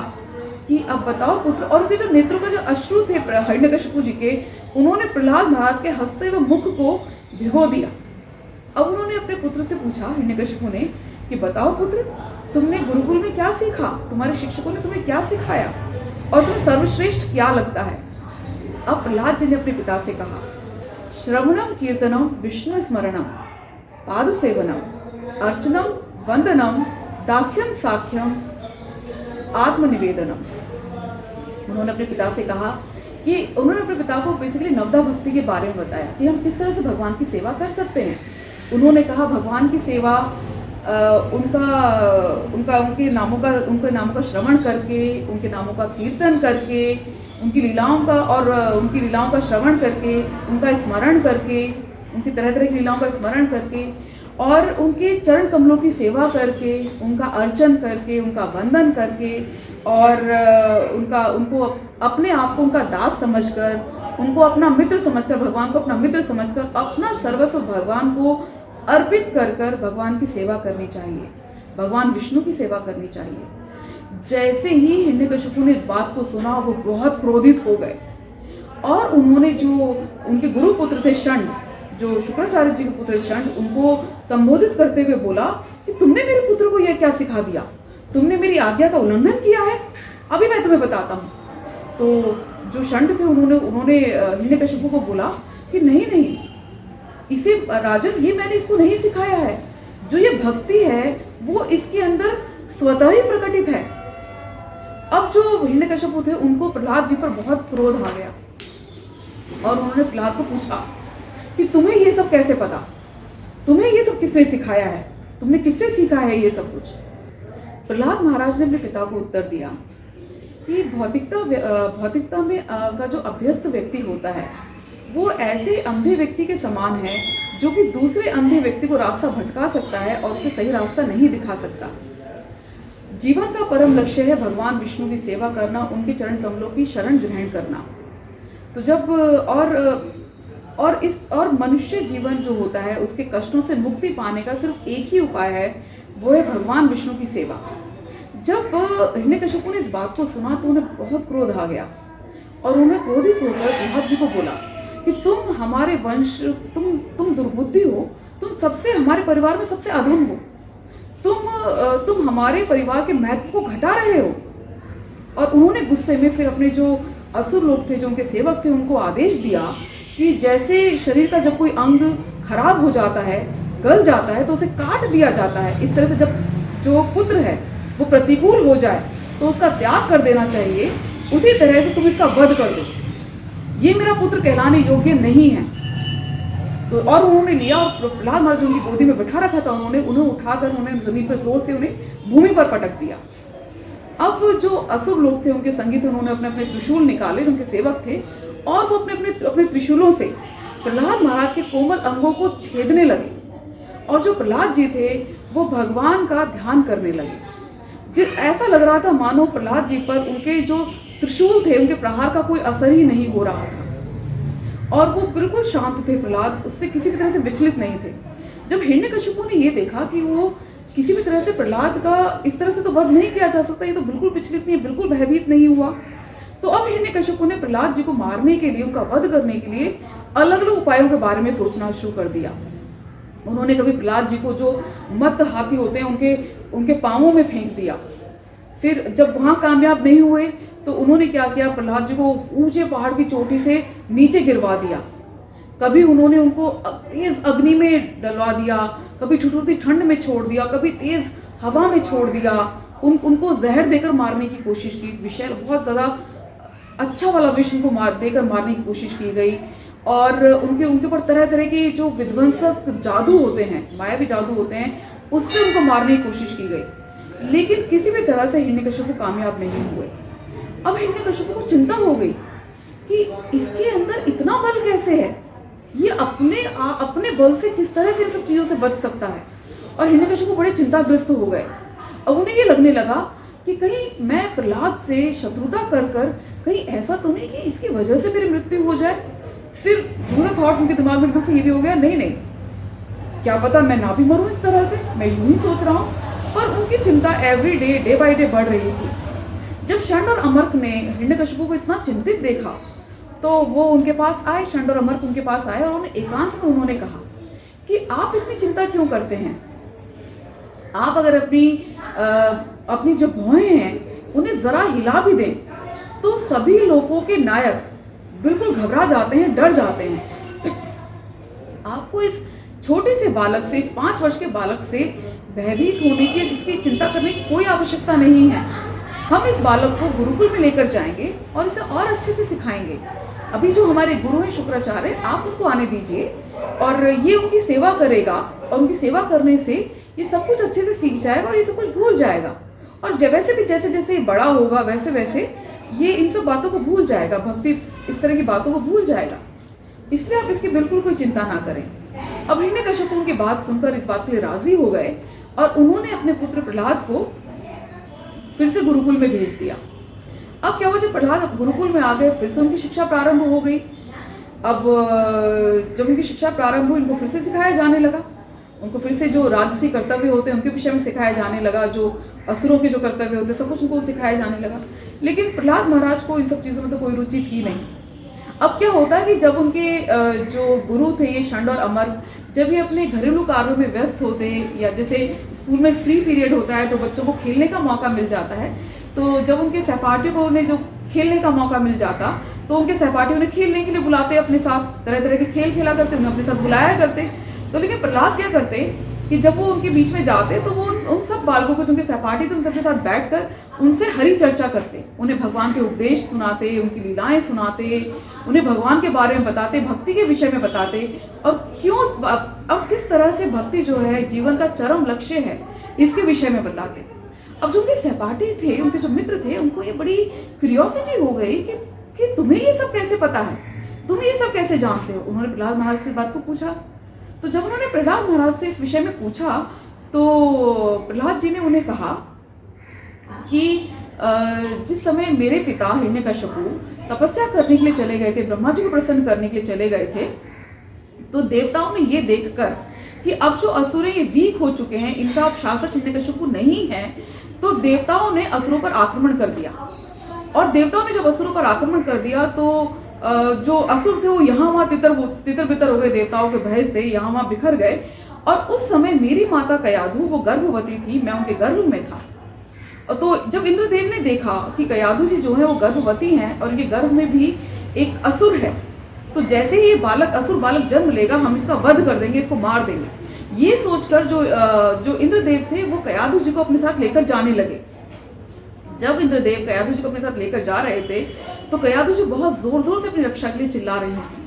कि अब बताओ पुत्र, और उनके जो नेत्रों का जो अश्रु थे हिरण्यकशिपु जी के, उन्होंने प्रहलाद महाराज के हंसते हुए मुख को भिगो दिया। अब उन्होंने अपने पुत्र से पूछा, हिरण्यकशिपु ने, कि बताओ पुत्र, तुमने गुरुकुल में क्या सीखा, तुम्हारे शिक्षकों ने तुम्हें क्या सिखाया और तुम्हें सर्वश्रेष्ठ क्या लगता है। अब प्रहलाद जी ने अपने पिता से कहा, श्रवणम कीर्तनम विष्णु स्मरणम पाद सेवनम अर्चनम वंदनम दास्यम साख्यम आत्मनिवेदनम। उन्होंने अपने पिता से कहा कि उन्होंने अपने पिता को बेसिकली नवदा भक्ति के बारे में बताया कि हम किस तरह से भगवान की सेवा कर सकते हैं। उन्होंने कहा भगवान की सेवा उनके नामों का श्रवण करके, उनके नामों का कीर्तन करके, उनकी लीलाओं का श्रवण करके, उनका स्मरण करके, उनकी तरह तरह की लीलाओं का स्मरण करके और उनके चरण कमलों की सेवा करके, उनका अर्चन करके, उनका वंदन करके और उनको अपने आप को उनका दास समझकर, उनको अपना मित्र समझकर, भगवान को अपना मित्र समझकर अपना सर्वस्व भगवान को अर्पित कर भगवान की सेवा करनी चाहिए, भगवान विष्णु की सेवा करनी चाहिए। जैसे ही हिरण्यकशिपु ने इस बात को सुना वो बहुत क्रोधित हो गए और उन्होंने जो उनके गुरु पुत्र थे षंड, जो शुक्राचार्य जी के पुत्र षंड, उनको संबोधित करते हुए बोला कि तुमने मेरे पुत्र को यह क्या सिखा दिया, तुमने मेरी आज्ञा का उल्लंघन किया है, अभी मैं तुम्हें बताता हूँ। तो जो षंड थे उन्होंने हिरण्यकशिपु को बोला कि नहीं, इसे राजन, ये मैंने इसको नहीं सिखाया है, जो ये भक्ति है वो इसके अंदर स्वतः ही प्रकटित है। अब जो हिरण्यकशिपु थे उनको प्रहलाद जी पर बहुत क्रोध आ गया और उन्होंने प्रहलाद को पूछा कि तुम्हें ये सब कैसे पता, तुम्हें ये सब किसने सिखाया है, तुमने किससे सीखा है ये सब कुछ। प्रहलाद महाराज ने अपने पिता को उत्तर दिया कि भौतिकता में का जो अभ्यस्त व्यक्ति होता है वो ऐसे अंधे व्यक्ति के समान है जो कि दूसरे अंधे व्यक्ति को रास्ता भटका सकता है और उसे सही रास्ता नहीं दिखा सकता। जीवन का परम लक्ष्य है भगवान विष्णु की सेवा करना, उनके चरण कमलों की शरण ग्रहण करना। तो जब और मनुष्य जीवन जो होता है उसके कष्टों से मुक्ति पाने का सिर्फ एक ही उपाय है, वो है भगवान विष्णु की सेवा। जब हिरण्यकशिपु ने इस बात को सुना तो उन्हें बहुत क्रोध आ गया और उन्हें क्रोधित होकर प्रहलाद जी को बोला कि तुम हमारे वंश, तुम दुर्बुद्धि हो, हमारे परिवार में सबसे अधम हो, तुम हमारे परिवार के महत्व को घटा रहे हो। और उन्होंने गुस्से में फिर अपने जो असुर लोग थे, जो उनके सेवक थे, उनको आदेश दिया कि जैसे शरीर का जब कोई अंग खराब हो जाता है, गल जाता है, तो उसे काट दिया जाता है, इस तरह से जब जो पुत्र है वो प्रतिकूल हो जाए तो उसका त्याग कर देना चाहिए, उसी तरह से तुम इसका वध कर दो, ये मेरा पुत्र कहलाने योग्य नहीं है। तो और उन्होंने लिया और प्रहलाद महाराज उनकी गोदी में बैठा रखा था, उन्हें उठाकर उन्हें जमीन पर जोर से उन्हें भूमि पर पटक दिया। अब जो असुर लोग थे, उनके संगी थे, उन्होंने अपने अपने त्रिशूल निकाले, उनके सेवक थे, और वो अपने त्रिशूलों से प्रहलाद महाराज के कोमल अंगों को छेदने लगे। और जो प्रहलाद जी थे वो भगवान का ध्यान करने लगे। ऐसा लग रहा था मानो प्रहलाद जी पर उनके जो त्रिशूल थे, उनके प्रहार का कोई असर ही नहीं हो रहा था और वो बिल्कुल शांत थे। प्रहलाद उससे किसी भी तरह से विचलित नहीं थे। जब हिरण्यकशिपु ने ये देखा कि वो किसी भी तरह से प्रहलाद का इस तरह से तो वध नहीं किया जा सकता, ये तो बिल्कुल विचलित नहीं है, बिल्कुल भयभीत नहीं हुआ, तो अब हिरण्यकशिपु ने प्रहलाद जी को मारने के लिए, उनका वध करने के लिए अलग अलग उपायों के बारे में सोचना शुरू कर दिया। उन्होंने कभी प्रहलाद जी को जो मत्त हाथी होते हैं उनके पांवों में फेंक दिया। फिर जब वहां कामयाब नहीं हुए तो उन्होंने क्या किया, प्रहलाद जी को ऊंचे पहाड़ की चोटी से नीचे गिरवा दिया। कभी उन्होंने उनको तेज अग्नि में डलवा दिया, कभी ठिठुरती ठंड में छोड़ दिया, कभी तेज हवा में छोड़ दिया, उनको जहर देकर मारने की कोशिश की। विषय बहुत ज़्यादा अच्छा वाला विष उनको देकर मारने की कोशिश की गई और उनके ऊपर तरह तरह के जो विध्वंसक जादू होते हैं, मायावी जादू होते हैं, उससे उनको मारने की कोशिश की गई, लेकिन किसी भी तरह से हिरण्यकशिपु कामयाब नहीं हुए। अब हिरण्यकशिपु को चिंता हो गई कि इसके अंदर इतना बल कैसे है, ये अपने बल से किस तरह से इन सब चीज़ों से बच सकता है। और हिरण्यकशिपु बड़े चिंताग्रस्त हो गए। अब उन्हें ये लगने लगा कि कहीं मैं प्रहलाद से शत्रुता कर कहीं ऐसा तो नहीं कि इसकी वजह से मेरी मृत्यु हो जाए। फिर दूसरा थॉट उनके दिमाग में एकदम से ये भी हो गया, नहीं, क्या पता मैं ना भी मरूं इस तरह से, मैं यूं ही सोच रहा हूँ। पर उनकी चिंता एवरी डे बाई डे बढ़ रही थी। जब षंड और अमर्क ने हिरण्यकशिपु को इतना चिंतित देखा तो वो उनके पास आए, षंड और अमर्क उनके पास आए और उन्हें एकांत में उन्होंने कहा कि आप इतनी चिंता क्यों करते हैं। आप अगर अपनी जो भौहें हैं उन्हें जरा हिला भी दें तो सभी लोगों के नायक बिल्कुल घबरा जाते हैं, डर जाते हैं। आपको इस छोटे से बालक से, इस 5 वर्ष के बालक से भयभीत होने की, इसकी चिंता करने की कोई आवश्यकता नहीं है। हम इस बालक को गुरुकुल में लेकर जाएंगे और इसे और अच्छे से सिखाएंगे। अभी जो हमारे गुरु हैं शुक्राचार्य, आप उनको आने दीजिए और ये उनकी सेवा करेगा, और उनकी सेवा करने से ये सब कुछ अच्छे से सीख जाएगा और ये सब कुछ भूल जाएगा। और वैसे भी जैसे जैसे ये बड़ा होगा वैसे वैसे ये इन सब बातों को भूल जाएगा, भक्ति इस तरह की बातों को भूल जाएगा। इसलिए आप इसकी बिल्कुल कोई चिंता ना करें। अब हिरण्यकश्यप उनकी बात सुनकर इस बात के लिए राजी हो गए और उन्होंने अपने पुत्र प्रहलाद को फिर से गुरुकुल में भेज दिया। अब क्या हुआ, जब प्रहलाद गुरुकुल में आ गए, फिर से उनकी शिक्षा प्रारंभ हो गई। अब जब उनकी शिक्षा प्रारंभ हुई, उनको फिर से सिखाया जाने लगा। उनको फिर से जो राजसी कर्तव्य होते हैं उनके विषय में सिखाया जाने लगा, जो असुरों के जो कर्तव्य होते हैं सब कुछ उनको सिखाया जाने लगा। लेकिन प्रहलाद महाराज को इन सब चीज़ों में तो कोई रुचि थी नहीं। अब क्या होता है कि जब उनके जो गुरु थे ये षंड और अमर, जब ये अपने घरेलू कार्यों में व्यस्त होते हैं, या जैसे स्कूल में फ्री पीरियड होता है तो बच्चों को खेलने का मौका मिल जाता है, तो जब उनके सहपाठियों को उन्हें जो खेलने का मौका मिल जाता तो उनके सहपाठी उन्हें खेलने के लिए बुलाते अपने साथ, तरह तरह के खेल खेला करते, उन्हें अपने साथ बुलाया करते। तो लेकिन प्रहलाद क्या करते कि जब वो उनके बीच में जाते तो वो उन सब बालकों को, जो उनके सहपाठी थे, उन सबके साथ बैठकर उनसे हरि चर्चा करते, उन्हें भगवान के उपदेश सुनाते, उनकी लीलाएं सुनाते, उन्हें भगवान के बारे में बताते, भक्ति के विषय में बताते, और क्यों अब किस तरह से भक्ति जो है जीवन का चरम लक्ष्य है इसके विषय में बताते। अब जो उनके सहपाठी थे, उनके जो मित्र थे, उनको ये बड़ी क्यूरियोसिटी हो गई कि तुम्हें ये सब कैसे पता है, तुम ये सब कैसे जानते हो। उन्होंने प्रहलाद महाराज से बात को पूछा। तो जब उन्होंने प्रहलाद महाराज से इस विषय में पूछा तो प्रहलाद जी ने उन्हें कहा कि जिस समय मेरे पिता हिरण्यकश्यप तपस्या करने के लिए चले गए थे, ब्रह्मा जी को प्रसन्न करने के लिए चले गए थे, तो देवताओं ने ये देखकर कि अब जो असुर ये वीक हो चुके हैं, इनका अब शासक हिरण्यकश्यप नहीं है, तो देवताओं ने असुरों पर आक्रमण कर दिया। और देवताओं ने जब असुरों पर आक्रमण कर दिया तो जो असुर थे वो यहाँ वहाँ तितर बितर हो गए, देवताओं के भय से यहाँ वहाँ बिखर गए। और उस समय मेरी माता कयाधु वो गर्भवती थी, मैं उनके गर्भ में था। तो जब इंद्रदेव ने देखा कि कयाधु जी जो है वो गर्भवती हैं और इनके गर्भ में भी एक असुर है, तो जैसे ही ये असुर बालक जन्म लेगा हम इसका वध कर देंगे, इसको मार देंगे। ये सोचकर जो इंद्रदेव थे वो कयाधु जी को अपने साथ लेकर जाने लगे। जब इंद्रदेव कयाधु जी को अपने साथ लेकर जा रहे थे तो कयाधु जी बहुत जोर जोर से अपनी रक्षा के लिए चिल्ला रही थी।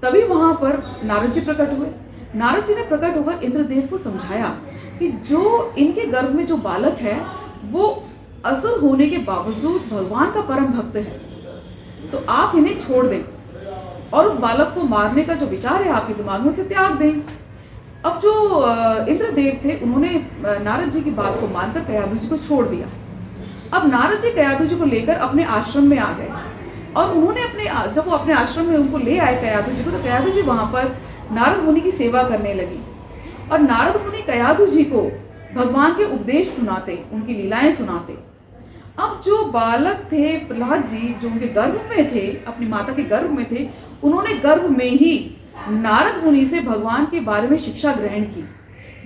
तभी वहां पर नारद जी प्रकट हुए। नारद जी ने प्रकट होकर इंद्रदेव को समझाया कि जो इनके गर्भ में जो बालक है वो असुर होने के बावजूद भगवान का परम भक्त है, तो आप इन्हें छोड़ दें और उस बालक को मारने का जो विचार है आपके दिमाग में उसे त्याग दें। अब जो इंद्रदेव थे उन्होंने नारद जी की बात को मानकर कयाधु जी को छोड़ दिया। अब नारद जी कयाधु जी को लेकर अपने आश्रम में आ गए और उन्होंने जब वो अपने आश्रम में उनको ले आए कयाधु जी को, तो कयाधु जी वहां पर नारद मुनि की सेवा करने लगी और नारद मुनि कयाधु जी को भगवान के उपदेश सुनाते, उनकी लीलाएं सुनाते। अब जो बालक थे प्रहलाद जी, जो उनके गर्भ में थे, अपनी माता के गर्भ में थे, उन्होंने गर्भ में ही नारद मुनि से भगवान के बारे में शिक्षा ग्रहण की,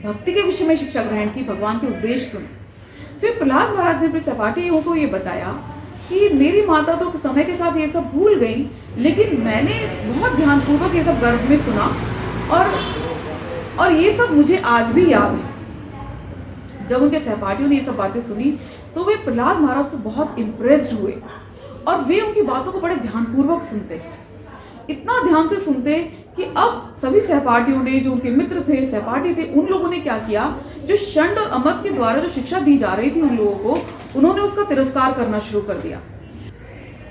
भक्ति के विषय में शिक्षा ग्रहण की, भगवान के उपदेश सुने। फिर प्रहलाद महाराज ने अपने सहपाठियों को ये बताया कि मेरी माता तो समय के साथ ये सब भूल गई, लेकिन मैंने बहुत ध्यानपूर्वक ये सब गर्भ में सुना और ये सब मुझे आज भी याद है। जब उनके सहपाठियों ने ये सब बातें सुनी तो वे प्रहलाद महाराज से बहुत इम्प्रेस्ड हुए और वे उनकी बातों को बड़े ध्यानपूर्वक सुनते, इतना ध्यान से सुनते कि अब सभी सहपाठियों ने, जो उनके मित्र थे, सहपाठी थे, उन लोगों ने क्या किया, जो षंड और अमर के द्वारा जो शिक्षा दी जा रही थी उन लोगों को, उन्होंने उसका तिरस्कार करना शुरू कर दिया।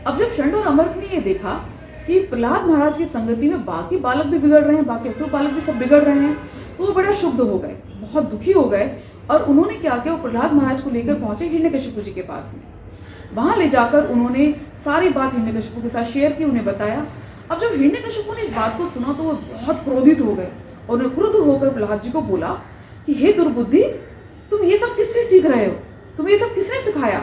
अब जब षंड और अमर ने ये देखा कि प्रहलाद महाराज की संगति में बाकी बालक भी बिगड़ रहे हैं, बाकी असुर बालक भी सब बिगड़ रहे हैं, तो वो बड़ा क्षुब्ध हो गए, बहुत दुखी हो गए और उन्होंने क्या किया, वो प्रहलाद महाराज को लेकर पहुंचे हिरण्यकश्यप जी के पास में। वहां ले जाकर उन्होंने सारी बात हिरण्यकश्यप के साथ शेयर की, उन्हें बताया। अब जब हिरण्यकश्यप ने इस बात को सुना तो वो बहुत क्रोधित हो गए और उन्हें क्रुद्ध होकर प्रहलाद जी को बोला कि हे दुर्बुद्धि, तुम ये सब किससे सीख रहे हो, तुम्हें ये सब किसने सिखाया,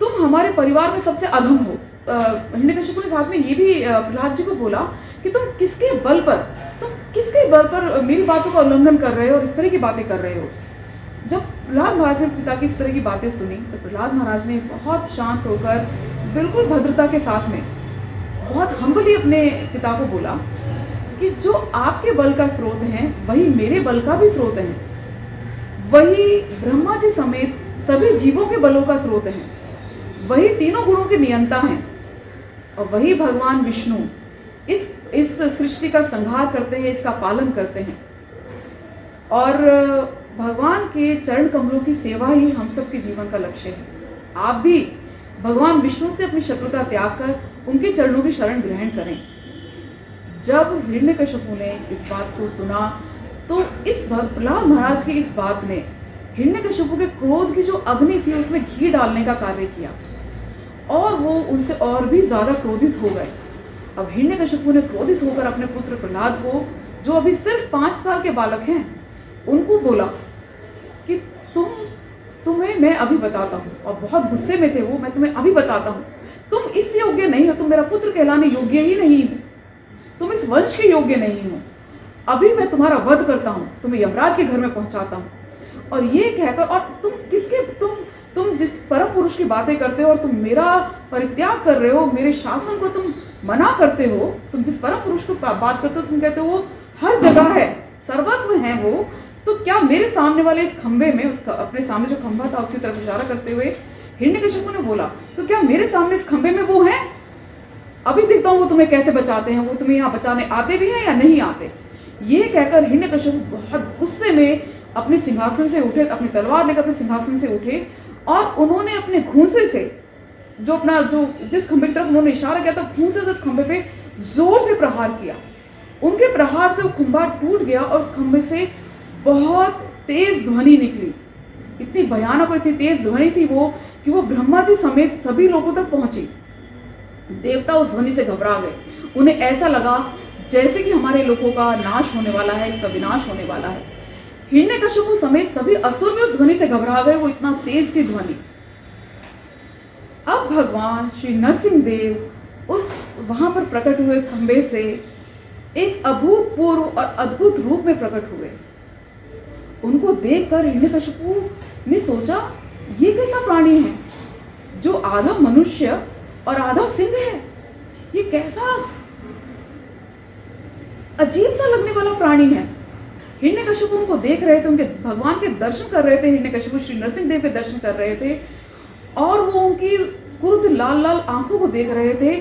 तुम हमारे परिवार में सबसे अधम हो। हिरण्यकश्यप ने साथ में ये भी प्रहलाद जी को बोला कि तुम किसके बल पर मेरी बातों का उल्लंघन कर रहे हो और इस तरह की बातें कर रहे हो। जब प्रहलाद महाराज ने पिता की इस तरह की बातें सुनी तो प्रहलाद महाराज ने बहुत शांत होकर, बिल्कुल भद्रता के साथ में, बहुत हम्बली अपने पिता को बोला कि जो आपके बल का स्रोत है वही मेरे बल का भी स्रोत है। वही ब्रह्मा जी समेत सभी जीवों के बलों का स्रोत है, वही तीनों गुणों के नियंता हैं, और वही भगवान विष्णु इस सृष्टि का संहार करते हैं, इसका पालन करते हैं। और भगवान के चरण कमलों की सेवा ही हम सबके जीवन का लक्ष्य है। आप भी भगवान विष्णु से अपनी शत्रुता त्याग कर उनके चरणों की शरण ग्रहण करें। जब हिरण्यकशिपु ने इस बात को सुना तो इस प्रहलाद महाराज की इस बात ने हिरण्यकशिपु के क्रोध की जो अग्नि थी उसमें घी डालने का कार्य किया, और वो उनसे और भी ज्यादा क्रोधित हो गए। अब हिरण्यकशिपु ने क्रोधित होकर अपने पुत्र प्रहलाद को, जो अभी सिर्फ 5 साल के बालक हैं, उनको बोला कि तुम्हें मैं अभी बताता हूँ, और बहुत गुस्से में थे वो, मैं तुम्हें अभी बताता हूँ, तुम इस योग्य नहीं हो, तुम मेरा पुत्र कहलाने योग्य ही नहीं हो, तुम इस वंश के योग्य नहीं हो, अभी मैं तुम्हारा वध करता हूँ, तुम्हें यमराज के घर में पहुंचाता हूँ। और ये कहकर, और तुम जिस परम पुरुष की बातें करते हो और तुम मेरा परित्याग कर रहे हो, मेरे शासन को तुम मना करते हो, तुम जिस परम पुरुष को बात करते हो, तुम कहते हो वो हर जगह है, सर्वस्व है वो, तो क्या मेरे सामने वाले इस खंबे में, उसका अपने सामने जो खंबा था उसकी तरफ इशारा करते हुए हिरण्यकशिपु ने बोला, तो क्या मेरे सामने इस खंबे में वो है? अभी देखता हूँ वो तुम्हें कैसे बचाते हैं, वो तुम्हें यहाँ बचाने आते भी हैं या नहीं आते। ये कहकर हिरण्यकशिपु बहुत गुस्से में अपने सिंहासन से उठे, अपनी तलवार लेकर अपने सिंहासन से उठे, और उन्होंने अपने घूंसे से जिस खंबे की तरफ उन्होंने इशारा किया था, घूंसे से उस खंबे पे जोर से प्रहार किया। उनके प्रहार से वो खंबा टूट गया और उस खंबे से बहुत तेज ध्वनि निकली। इतनी भयानक और इतनी तेज ध्वनि थी वो कि वो ब्रह्मा जी समेत सभी लोगों तक पहुंची। देवता उस ध्वनि से घबरा गए। उन्हें ऐसा लगा जैसे कि हमारे लोगों का नाश होने वाला है, इसका विनाश होने वाला है। हिरण्यकशिपु समेत सभी असुर भी उस ध्वनि से घबरा गए, वो इतना तेज थी ध्वनि। अब भगवान श्री नरसिंह देव उस वहां पर प्रकट हुए खंबे से एक अभूतपूर्व और अद्भुत रूप में प्रकट हुए। उनको देखकर हिरण्यकशिपु ने सोचा, ये कैसा प्राणी है जो आधा मनुष्य और आधा सिंह है? ये कैसा अजीब सा लगने वाला प्राणी है। हिरण्यकशिपु उनको देख रहे थे, उनके भगवान के दर्शन कर रहे थे। हिरण्यकशिपु श्री नरसिंह देव के दर्शन कर रहे थे, और वो उनकी क्रुद्ध लाल लाल आंखों को देख रहे थे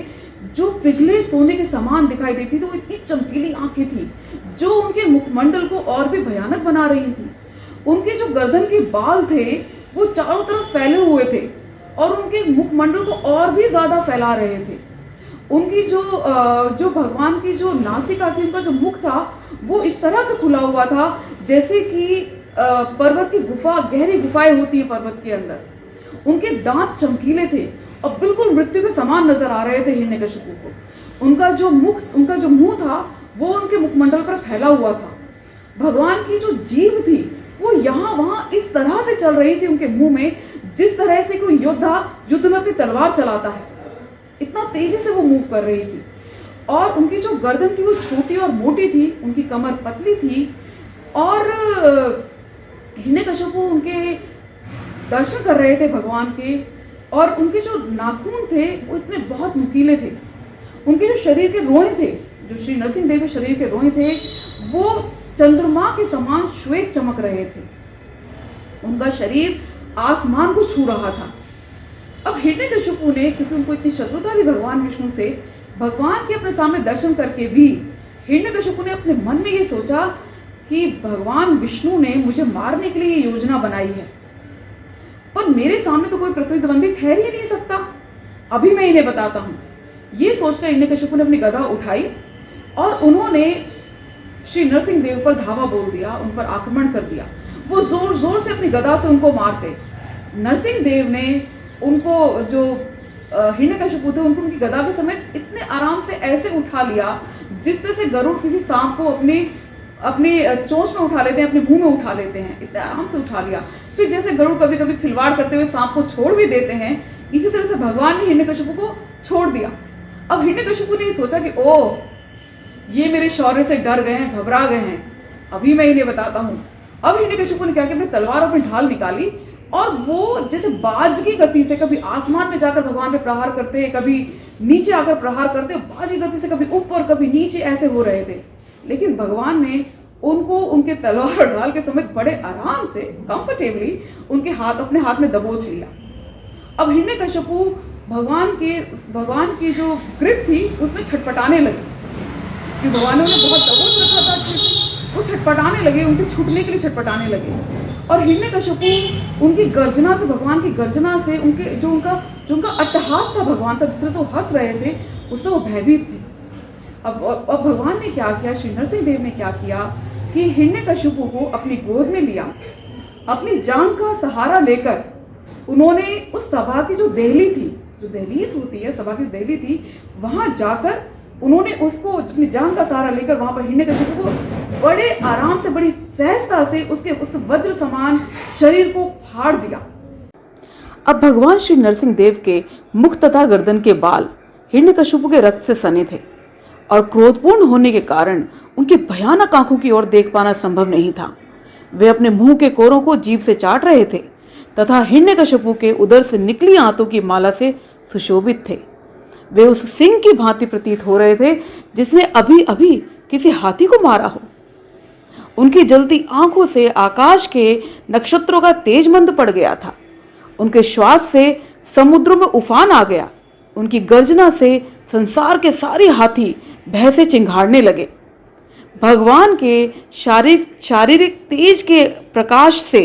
जो पिघले सोने के समान दिखाई देती थी। वो इतनी चमकीली आंखें थी जो उनके मुखमंडल को और भी भयानक बना रही थी। उनके जो गर्दन के बाल थे वो चारों तरफ फैले हुए थे और उनके मुखमंडल को और भी ज्यादा फैला रहे थे। उनकी जो भगवान की जो नासिका थी, उनका जो मुख था वो इस तरह से खुला हुआ था जैसे कि पर्वत की गुफा, गहरी गुफाएं होती है पर्वत के अंदर। उनके दांत चमकीले थे और बिल्कुल मृत्यु के समान नजर आ रहे थे हिरण्यकशिपु को। उनका जो मुंह था वो उनके मुखमंडल पर फैला हुआ था। भगवान की जो जीभ थी वो यहाँ वहां इस तरह से चल रही थी उनके मुंह में, जिस तरह से कोई योद्धा युद्ध में अपनी तलवार चलाता है, इतना तेजी से वो मूव कर रही थी। और उनकी जो गर्दन थी वो छोटी और मोटी थी, उनकी कमर पतली थी, और हिरण्यकशिपु उनके दर्शन कर रहे थे भगवान के। और उनके जो नाखून थे वो इतने बहुत नुकीले थे। उनके जो शरीर के रोए थे, जो श्री नरसिंह देव के शरीर के रोए थे, वो चंद्रमा के समान श्वेत चमक रहे थे। उनका शरीर आसमान को छू रहा था। अब हिरण्यकशिपु ने, क्योंकि उनको इतनी शत्रुता थी भगवान विष्णु से, भगवान के अपने सामने दर्शन करके भी हिरण्यकशिपु ने अपने मन में ये सोचा कि भगवान विष्णु ने मुझे मारने के लिए ये योजना बनाई है, पर मेरे सामने तो कोई प्रतिद्वंदी ठहर ही नहीं सकता। अभी मैं इन्हें बताता हूँ। ये सोचकर हिरण्यकशिपु ने अपनी गदा उठाई और उन्होंने श्री नरसिंह देव पर धावा बोल दिया, उन पर आक्रमण कर दिया। वो जोर जोर से अपनी गदा से उनको मारते। नरसिंह देव ने उनको, जो हिरण्यकशिपु थे, उनको उनकी गदा के समेत इतने आराम से ऐसे उठा लिया जिस तरह से गरुड़ किसी सांप को अपने चोंच में उठा लेते हैं, अपने मुंह में उठा लेते हैं, इतने आराम से उठा लिया। फिर जैसे गरुड़ कभी कभी खिलवाड़ करते हुए सांप को छोड़ भी देते हैं, इसी तरह से भगवान ने हिरण्यकशिपु को छोड़ दिया। अब हिरण्यकशिपु ने सोचा कि ओह, ये मेरे शौर्य से डर गए हैं, घबरा गए हैं, अभी मैं इन्हें बताता हूँ। अब हिरण्यकशिपु ने क्या किया, अपनी तलवार और अपनी ढाल निकाली और वो जैसे बाज की गति से कभी आसमान में जाकर भगवान पे प्रहार करते, कभी नीचे आकर प्रहार करते, बाज की गति से कभी ऊपर कभी नीचे ऐसे हो रहे थे। लेकिन भगवान ने उनको उनके तलवार और ढाल के समेत बड़े आराम से कंफर्टेबली उनके हाथ अपने हाथ में दबोच लिया। अब हिरण्यकशिपु भगवान की जो ग्रिप थी उसमें छटपटाने लगे कि भगवान ने उन्हें बहुत दबोच रखा था अच्छे से, वो छटपटाने लगे, उनसे छूटने के लिए छटपटाने लगे। और हिरण्यकशिपु उनकी गर्जना से, भगवान की गर्जना से, उनके जो उनका अट्टहास था भगवान का, जिससे वो हंस रहे थे, उससे वो भयभीत थे। अब भगवान ने क्या किया, श्री नरसिंह देव ने क्या किया कि हिरण्यकशिपु को अपनी गोद में लिया, अपनी जांघ का सहारा लेकर उन्होंने उस सभा की जो देहली थी, जो दहलीज होती है, सभा की देहली थी, वहां जाकर उन्होंने उसको अपनी जान का सहारा लेकर वहां पर हिरण्यकशिपु को बड़े आराम से, बड़ी सहजता से उसके वज्र समान शरीर को फाड़ दिया। अब भगवान श्री नरसिंह देव के मुख तथा गर्दन के बाल हिरण्यकशिपु के रक्त से सने थे और क्रोधपूर्ण होने के कारण उनकी भयानक आंखों की ओर देख पाना संभव नहीं था। वे अपने मुंह के कोरों को जीभ से चाट रहे थे तथा हिरण्यकशिपु के उदर से निकली आंतों की माला से सुशोभित थे। वे उस सिंह की भांति प्रतीत हो रहे थे जिसने अभी अभी किसी हाथी को मारा हो। उनकी जलती आंखों से आकाश के नक्षत्रों का तेज मंद पड़ गया था। उनके श्वास से समुद्रों में उफान आ गया। उनकी गर्जना से संसार के सारे हाथी भय से चिंघाड़ने लगे। भगवान के शारीरिक तेज के प्रकाश से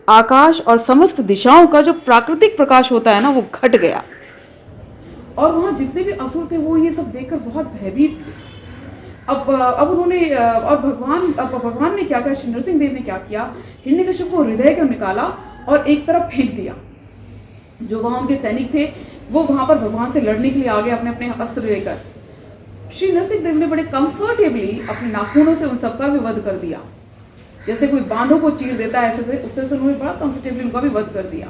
आकाश और समस्त दिशाओं का जो प्राकृतिक प्रकाश होता है ना, वो घट गया और वहां जितने भी असुर थे वो ये सब देखकर बहुत भयभीत थे। अब उन्होंने और भगवान ने क्या किया, श्री नरसिंह देव ने क्या किया, हिरण्यकशिपु को हृदय को निकाला और एक तरफ फेंक दिया। जो वहां उनके सैनिक थे वो वहां पर भगवान से लड़ने के लिए आ गए अपने अपने अस्त्र लेकर। श्री नरसिंह देव ने बड़े कंफर्टेबली अपने नाखूनों से उन सबका भी वध कर दिया। जैसे कोई बांधों को चीर देता है, ऐसे उस तरह से उन्होंने बड़ा कंफर्टेबली उनका भी वध कर दिया।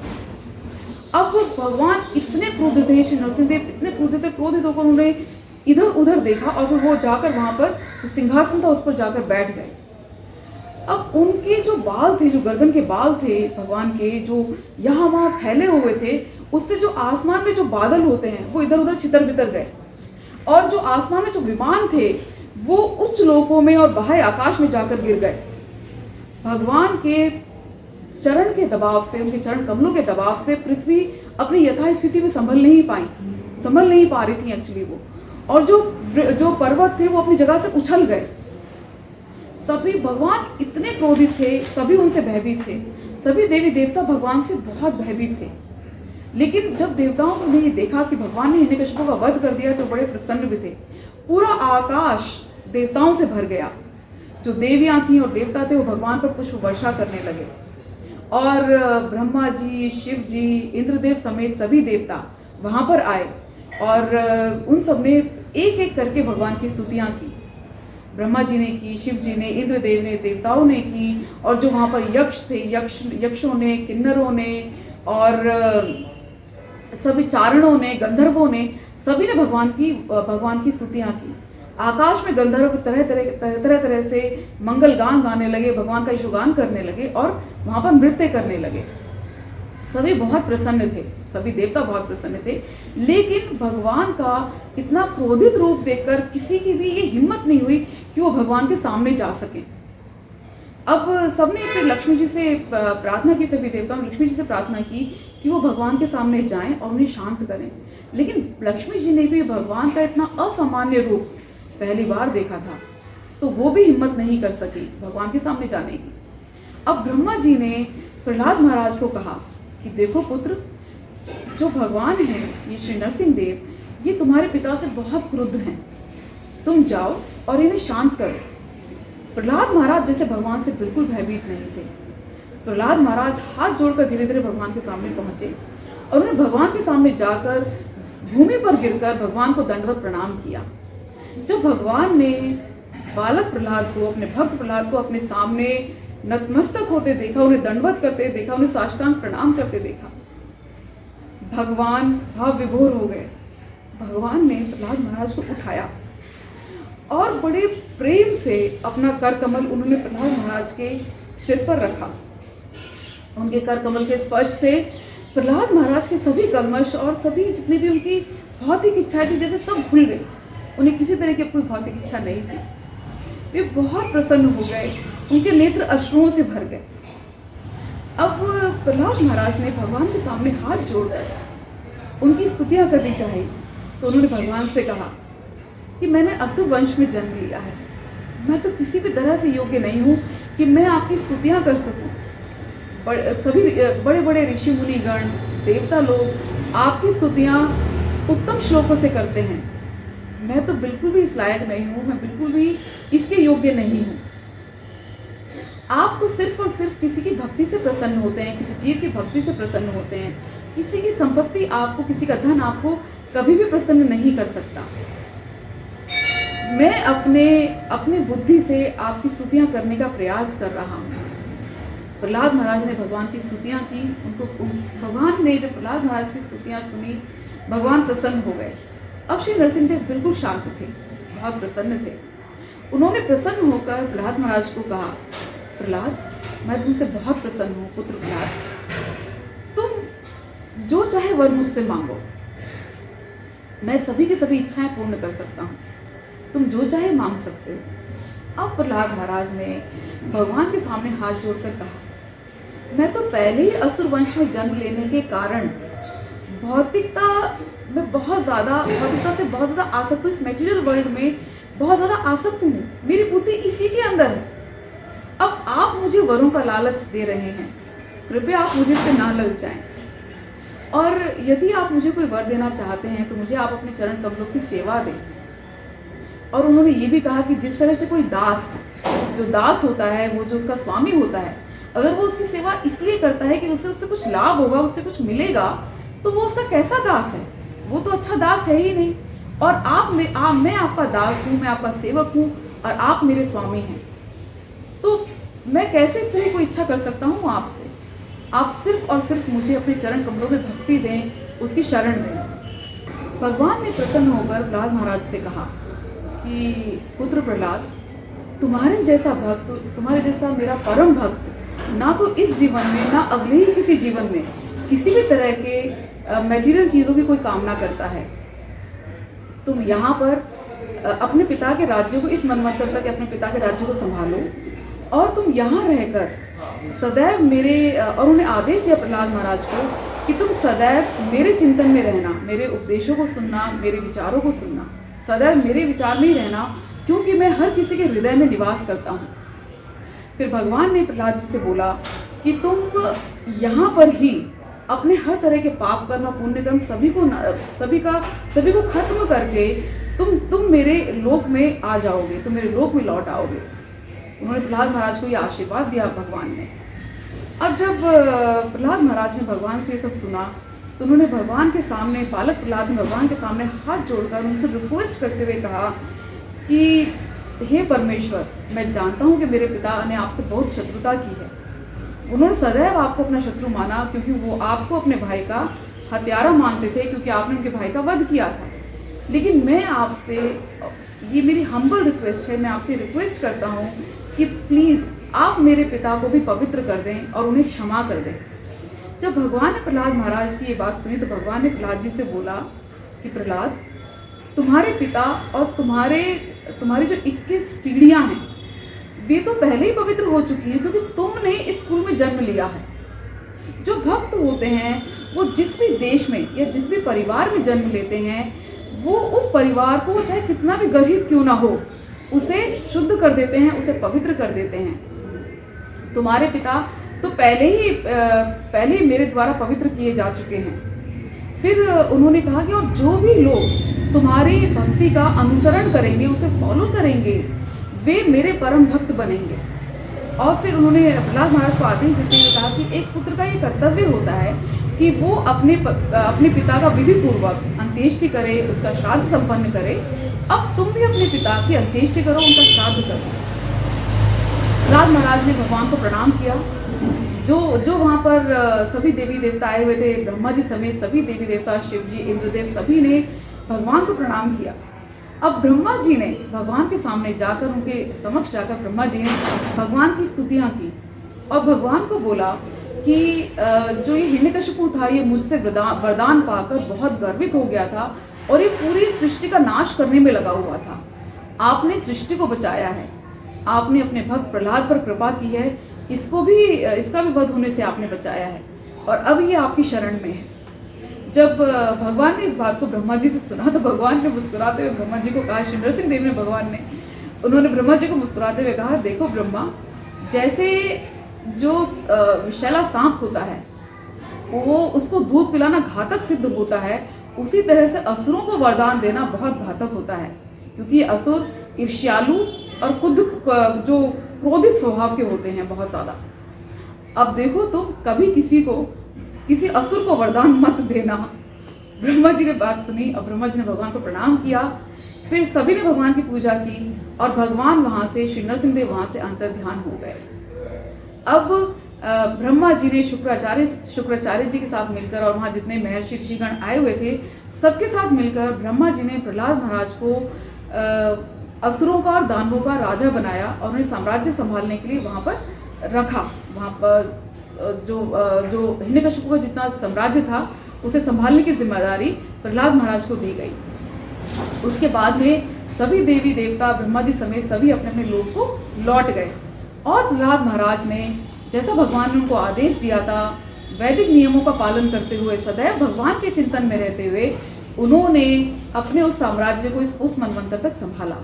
अब भगवान इतने क्रोधित थे, श्री नरसिंह देव इतने क्रोधित होकर उन्होंने इधर उधर देखा और फिर वो जाकर वहां पर जो सिंहासन था उस पर जाकर बैठ गए। अब उनके जो बाल थे, जो गर्दन के बाल थे भगवान के, जो यहाँ वहां फैले हुए थे, उससे जो आसमान में जो बादल होते हैं वो इधर उधर छितर बितर गए और जो आसमान में जो विमान थे वो उच्च लोकों में और बाह्य आकाश में जाकर गिर गए। भगवान के चरण के दबाव से, उनके चरण कमलों के दबाव से पृथ्वी अपनी यथास्थिति में संभल नहीं पा रही थी एक्चुअली वो, और जो पर्वत थे वो अपनी जगह से उछल गए। सभी भगवान इतने क्रोधित थे, सभी उनसे भयभीत थे, सभी देवी देवता भगवान से बहुत भयभीत थे। लेकिन जब देवताओं ने ये देखा कि भगवान ने हिरण्यकशिपु का वध कर दिया तो बड़े प्रसन्न भी थे। पूरा आकाश देवताओं से भर गया। जो देवियां थी और देवता थे वो भगवान पर पुष्प वर्षा करने लगे और ब्रह्मा जी, शिव जी, इंद्रदेव समेत सभी देवता वहां पर आए और उन सब ने एक एक करके भगवान की स्तुतियां की। ब्रह्मा जी ने की, शिव जी ने, इंद्रदेव ने, देवताओं ने की और जो वहां पर यक्ष थे, यक्षों ने, किन्नरों ने और सभी चारणों ने, गंधर्वों ने, सभी ने भगवान की स्तुतियां की। आकाश में गंधर्व तरह तरह से मंगल गान गाने लगे, भगवान का यशोगान करने लगे और वहां पर नृत्य करने लगे। सभी बहुत प्रसन्न थे, सभी देवता बहुत प्रसन्न थे। लेकिन भगवान का इतना क्रोधित रूप देखकर किसी की भी ये हिम्मत नहीं हुई कि वो भगवान के सामने जा सके। अब सबने फिर लक्ष्मी जी से प्रार्थना की, सभी देवताओं ने लक्ष्मी जी से प्रार्थना की कि वो भगवान के सामने जाएं और उन्हें शांत करें। लेकिन लक्ष्मी जी ने भी भगवान का इतना असामान्य रूप पहली बार देखा था, तो वो भी हिम्मत नहीं कर सकी भगवान के सामने जाने की। अब ब्रह्मा जी ने प्रहलाद महाराज को कहा कि देखो पुत्र, जो भगवान है ये श्री नरसिंह देव, ये तुम्हारे पिता से बहुत क्रुद्ध हैं, तुम जाओ और इन्हें शांत करो। प्रहलाद महाराज जैसे भगवान से बिल्कुल भयभीत नहीं थे। प्रहलाद महाराज हाथ जोड़कर धीरे धीरे भगवान के सामने पहुंचे और उन्होंने भगवान के सामने जाकर भूमि पर गिरकर भगवान को दंडवत प्रणाम किया। जब भगवान ने बालक प्रहलाद को, अपने भक्त प्रहलाद को अपने सामने नतमस्तक होते देखा, उन्हें दंडवत करते देखा, उन्हें साष्टांग प्रणाम करते देखा, भगवान भाव विभोर हो गए। भगवान ने प्रहलाद महाराज को उठाया और बड़े प्रेम से अपना कर कमल उन्होंने प्रहलाद महाराज के सिर पर रखा। उनके कर कमल के स्पर्श से प्रहलाद महाराज के सभी कल्मश और सभी जितनी भी उनकी भौतिक इच्छाएं थी, जैसे सब भूल गई। उन्हें किसी तरह की कोई भौतिक इच्छा नहीं थी। वे बहुत प्रसन्न हो गए, उनके नेत्र अश्रुओं से भर गए। अब प्रहलाद महाराज ने भगवान के सामने हाथ जोड़कर उनकी स्तुतियां करनी चाहिए। तो उन्होंने भगवान से कहा कि मैंने असुर वंश में जन्म लिया है, मैं तो किसी भी तरह से योग्य नहीं हूँ कि मैं आपकी स्तुतियां कर सकूं। सभी बड़े बड़े ऋषि मुनिगण, देवता लोग आपकी स्तुतियां उत्तम श्लोकों से करते हैं, मैं तो बिल्कुल भी इस लायक नहीं हूँ, मैं बिल्कुल भी इसके योग्य नहीं हूँ। आप तो सिर्फ और सिर्फ किसी की भक्ति से प्रसन्न होते हैं, किसी जीव की भक्ति से प्रसन्न होते हैं। किसी की संपत्ति आपको, किसी का धन आपको कभी भी प्रसन्न नहीं कर सकता। मैं अपने बुद्धि से आपकी स्तुतियां करने का प्रयास कर रहा हूँ। प्रहलाद महाराज ने भगवान की स्तुतियां की। भगवान ने जब प्रहलाद महाराज की स्तुतियां सुनी, भगवान प्रसन्न हो गए। अब श्री नरसिंहदेव बिल्कुल शांत थे, बहुत प्रसन्न थे। उन्होंने प्रसन्न होकर प्रहलाद महाराज को कहा, प्रहलाद, मैं तुमसे बहुत प्रसन्न हूँ पुत्र प्रहलाद, तुम जो चाहे वर मुझसे मांगो, मैं सभी की सभी इच्छाएं पूर्ण कर सकता हूँ, तुम जो चाहे मांग सकते हो। अब प्रहलाद महाराज ने भगवान के सामने हाथ जोड़कर कहा, मैं तो पहले ही असुर वंश में जन्म लेने के कारण भौतिकता से बहुत ज़्यादा आसक्त हूँ, इस मटेरियल वर्ल्ड में बहुत ज़्यादा आसक्त हूँ, मेरी बुद्धि इसी के अंदर है। अब आप मुझे वरों का लालच दे रहे हैं, कृपया आप मुझे से ना ललचाएं, और यदि आप मुझे कोई वर देना चाहते हैं तो मुझे आप अपने चरण कमलों की सेवा दें। और उन्होंने ये भी कहा कि जिस तरह से कोई दास, जो दास होता है, वो जो उसका स्वामी होता है, अगर वो उसकी सेवा इसलिए करता है कि उससे कुछ लाभ होगा, उससे कुछ मिलेगा, तो वो उसका कैसा दास है? वो तो अच्छा दास है ही नहीं। और मैं आपका दास हूँ, मैं आपका सेवक हूँ, और आप मेरे स्वामी हैं, तो मैं कैसे इस तरह कोई इच्छा कर सकता हूँ आपसे? आप सिर्फ और सिर्फ मुझे अपने चरण कमलों में भक्ति दें, उसकी शरण दें। भगवान ने प्रसन्न होकर प्रहलाद महाराज से कहा कि पुत्र प्रहलाद, तुम्हारे जैसा भक्त, तुम्हारे जैसा मेरा परम भक्त ना तो इस जीवन में, ना अगले ही किसी जीवन में किसी भी तरह के मटेरियल चीज़ों की कोई कामना करता है। तुम यहाँ पर अपने पिता के राज्य को, इस मनवंतर तक अपने पिता के राज्य को संभालो, और तुम यहाँ रहकर सदैव मेरे, और उन्हें आदेश दिया प्रहलाद महाराज को कि तुम सदैव मेरे चिंतन में रहना, मेरे उपदेशों को सुनना, मेरे विचारों को सुनना, सदैव मेरे विचार में ही रहना, क्योंकि मैं हर किसी के हृदय में निवास करता हूँ। फिर भगवान ने प्रहलाद जी से बोला कि तुम यहाँ पर ही अपने हर तरह के पाप कर्म, पुण्य कर्म सभी को खत्म करके तुम मेरे लोक में आ जाओगे, तुम मेरे लोक में लौट आओगे। उन्होंने प्रहलाद महाराज को यह आशीर्वाद दिया भगवान ने। अब जब प्रहलाद महाराज ने भगवान से ये सब सुना, तो उन्होंने भगवान के सामने, बालक प्रहलाद ने भगवान के सामने हाथ जोड़कर उनसे रिक्वेस्ट करते हुए कहा कि हे परमेश्वर, मैं जानता हूँ कि मेरे पिता ने आपसे बहुत शत्रुता की है। उन्होंने सदैव आपको अपना शत्रु माना, क्योंकि वो आपको अपने भाई का हत्यारा मानते थे, क्योंकि आपने उनके भाई का वध किया था। लेकिन मैं आपसे, ये मेरी हम्बल रिक्वेस्ट है, मैं आपसे रिक्वेस्ट करता हूँ कि प्लीज़ आप मेरे पिता को भी पवित्र कर दें और उन्हें क्षमा कर दें। जब भगवान ने प्रहलाद महाराज की ये बात सुनी, तो भगवान ने प्रहलाद जी से बोला कि प्रहलाद, तुम्हारे पिता और तुम्हारी जो 21 पीढ़ियाँ हैं, वे तो पहले ही पवित्र हो चुकी हैं, क्योंकि तुमने इस कुल में जन्म लिया है। जो भक्त होते हैं, वो जिस भी देश में या जिस भी परिवार में जन्म लेते हैं, वो उस परिवार को चाहे कितना भी गरीब क्यों ना हो, उसे शुद्ध कर देते हैं, उसे पवित्र कर देते हैं। तुम्हारे पिता तो पहले ही मेरे द्वारा पवित्र किए जा चुके हैं। फिर उन्होंने कहा कि और जो भी लोग तुम्हारी भक्ति का अनुसरण करेंगे, उसे फॉलो करेंगे, वे मेरे परम भक्त बनेंगे। और फिर उन्होंने प्रहलाद महाराज को आदेश देते हुए कहा कि एक पुत्र का ये कर्तव्य होता है कि वो अपने पिता का विधि पूर्वक अंत्येष्टि करे, उसका श्राद्ध संपन्न करे। अब तुम भी अपने पिता की अंत्येष्टि करो, उनका श्राद्ध करो। प्रहलाद महाराज ने भगवान को प्रणाम किया। जो वहाँ पर सभी देवी देवता आए हुए थे, ब्रह्मा जी समेत सभी देवी देवता, शिव जी, इंद्रदेव, सभी ने भगवान को प्रणाम किया। अब ब्रह्मा जी ने भगवान के सामने जाकर, उनके समक्ष जाकर ब्रह्मा जी ने भगवान की स्तुतियाँ की और भगवान को बोला कि जो ये हिरण्यकशिपु था, ये मुझसे वरदान पाकर बहुत गर्वित हो गया था और ये पूरी सृष्टि का नाश करने में लगा हुआ था। आपने सृष्टि को बचाया है, आपने अपने भक्त प्रहलाद पर कृपा की है, इसका भी वध होने से आपने बचाया है और अब ये आपकी शरण में है। जब भगवान ने इस बात को ब्रह्मा जी से सुना तो भगवान ने मुस्कुराते हुए ब्रह्मा जी को कहा, श्री नरसिंह देव ने उन्होंने ब्रह्मा जी को मुस्कुराते हुए कहा, देखो ब्रह्मा, जैसे जो विषैला सांप होता है वो उसको दूध पिलाना घातक सिद्ध होता है, उसी तरह से असुरों को वरदान देना बहुत घातक होता है, क्योंकि असुर ईर्ष्यालु और जो क्रोधित स्वभाव के होते हैं बहुत ज़्यादा। अब देखो तुम कभी किसी असुर को वरदान मत देना। ब्रह्मा जी ने बात सुनी और ब्रह्मा जी ने भगवान को प्रणाम किया। फिर सभी ने भगवान की पूजा की और भगवान वहाँ से, श्री नरसिंह देव वहाँ से अंतर ध्यान हो गए। अब ब्रह्मा जी ने शुक्राचार्य जी के साथ मिलकर और वहाँ जितने महर्षि ऋषिगण आए हुए थे सबके साथ मिलकर ब्रह्मा जी ने प्रहलाद महाराज को असुरों का और दानवों का राजा बनाया और उन्हें साम्राज्य संभालने के लिए वहाँ पर रखा। वहाँ पर जो हिरण्यकशिपु का जितना साम्राज्य था उसे संभालने की जिम्मेदारी प्रहलाद महाराज को दी गई। उसके बाद में सभी देवी देवता ब्रह्मा जी समेत सभी अपने अपने लोक को लौट गए और प्रहलाद महाराज ने जैसा भगवान ने उनको आदेश दिया था, वैदिक नियमों का पालन करते हुए सदैव भगवान के चिंतन में रहते हुए उन्होंने अपने उस साम्राज्य को उस मनवंतर तक संभाला।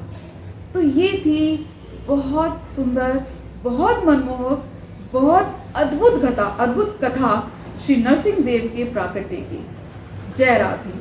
तो ये थी बहुत सुंदर, बहुत मनमोहक, बहुत अद्भुत कथा श्री नरसिंह देव के प्राकट्य की। जय राधे।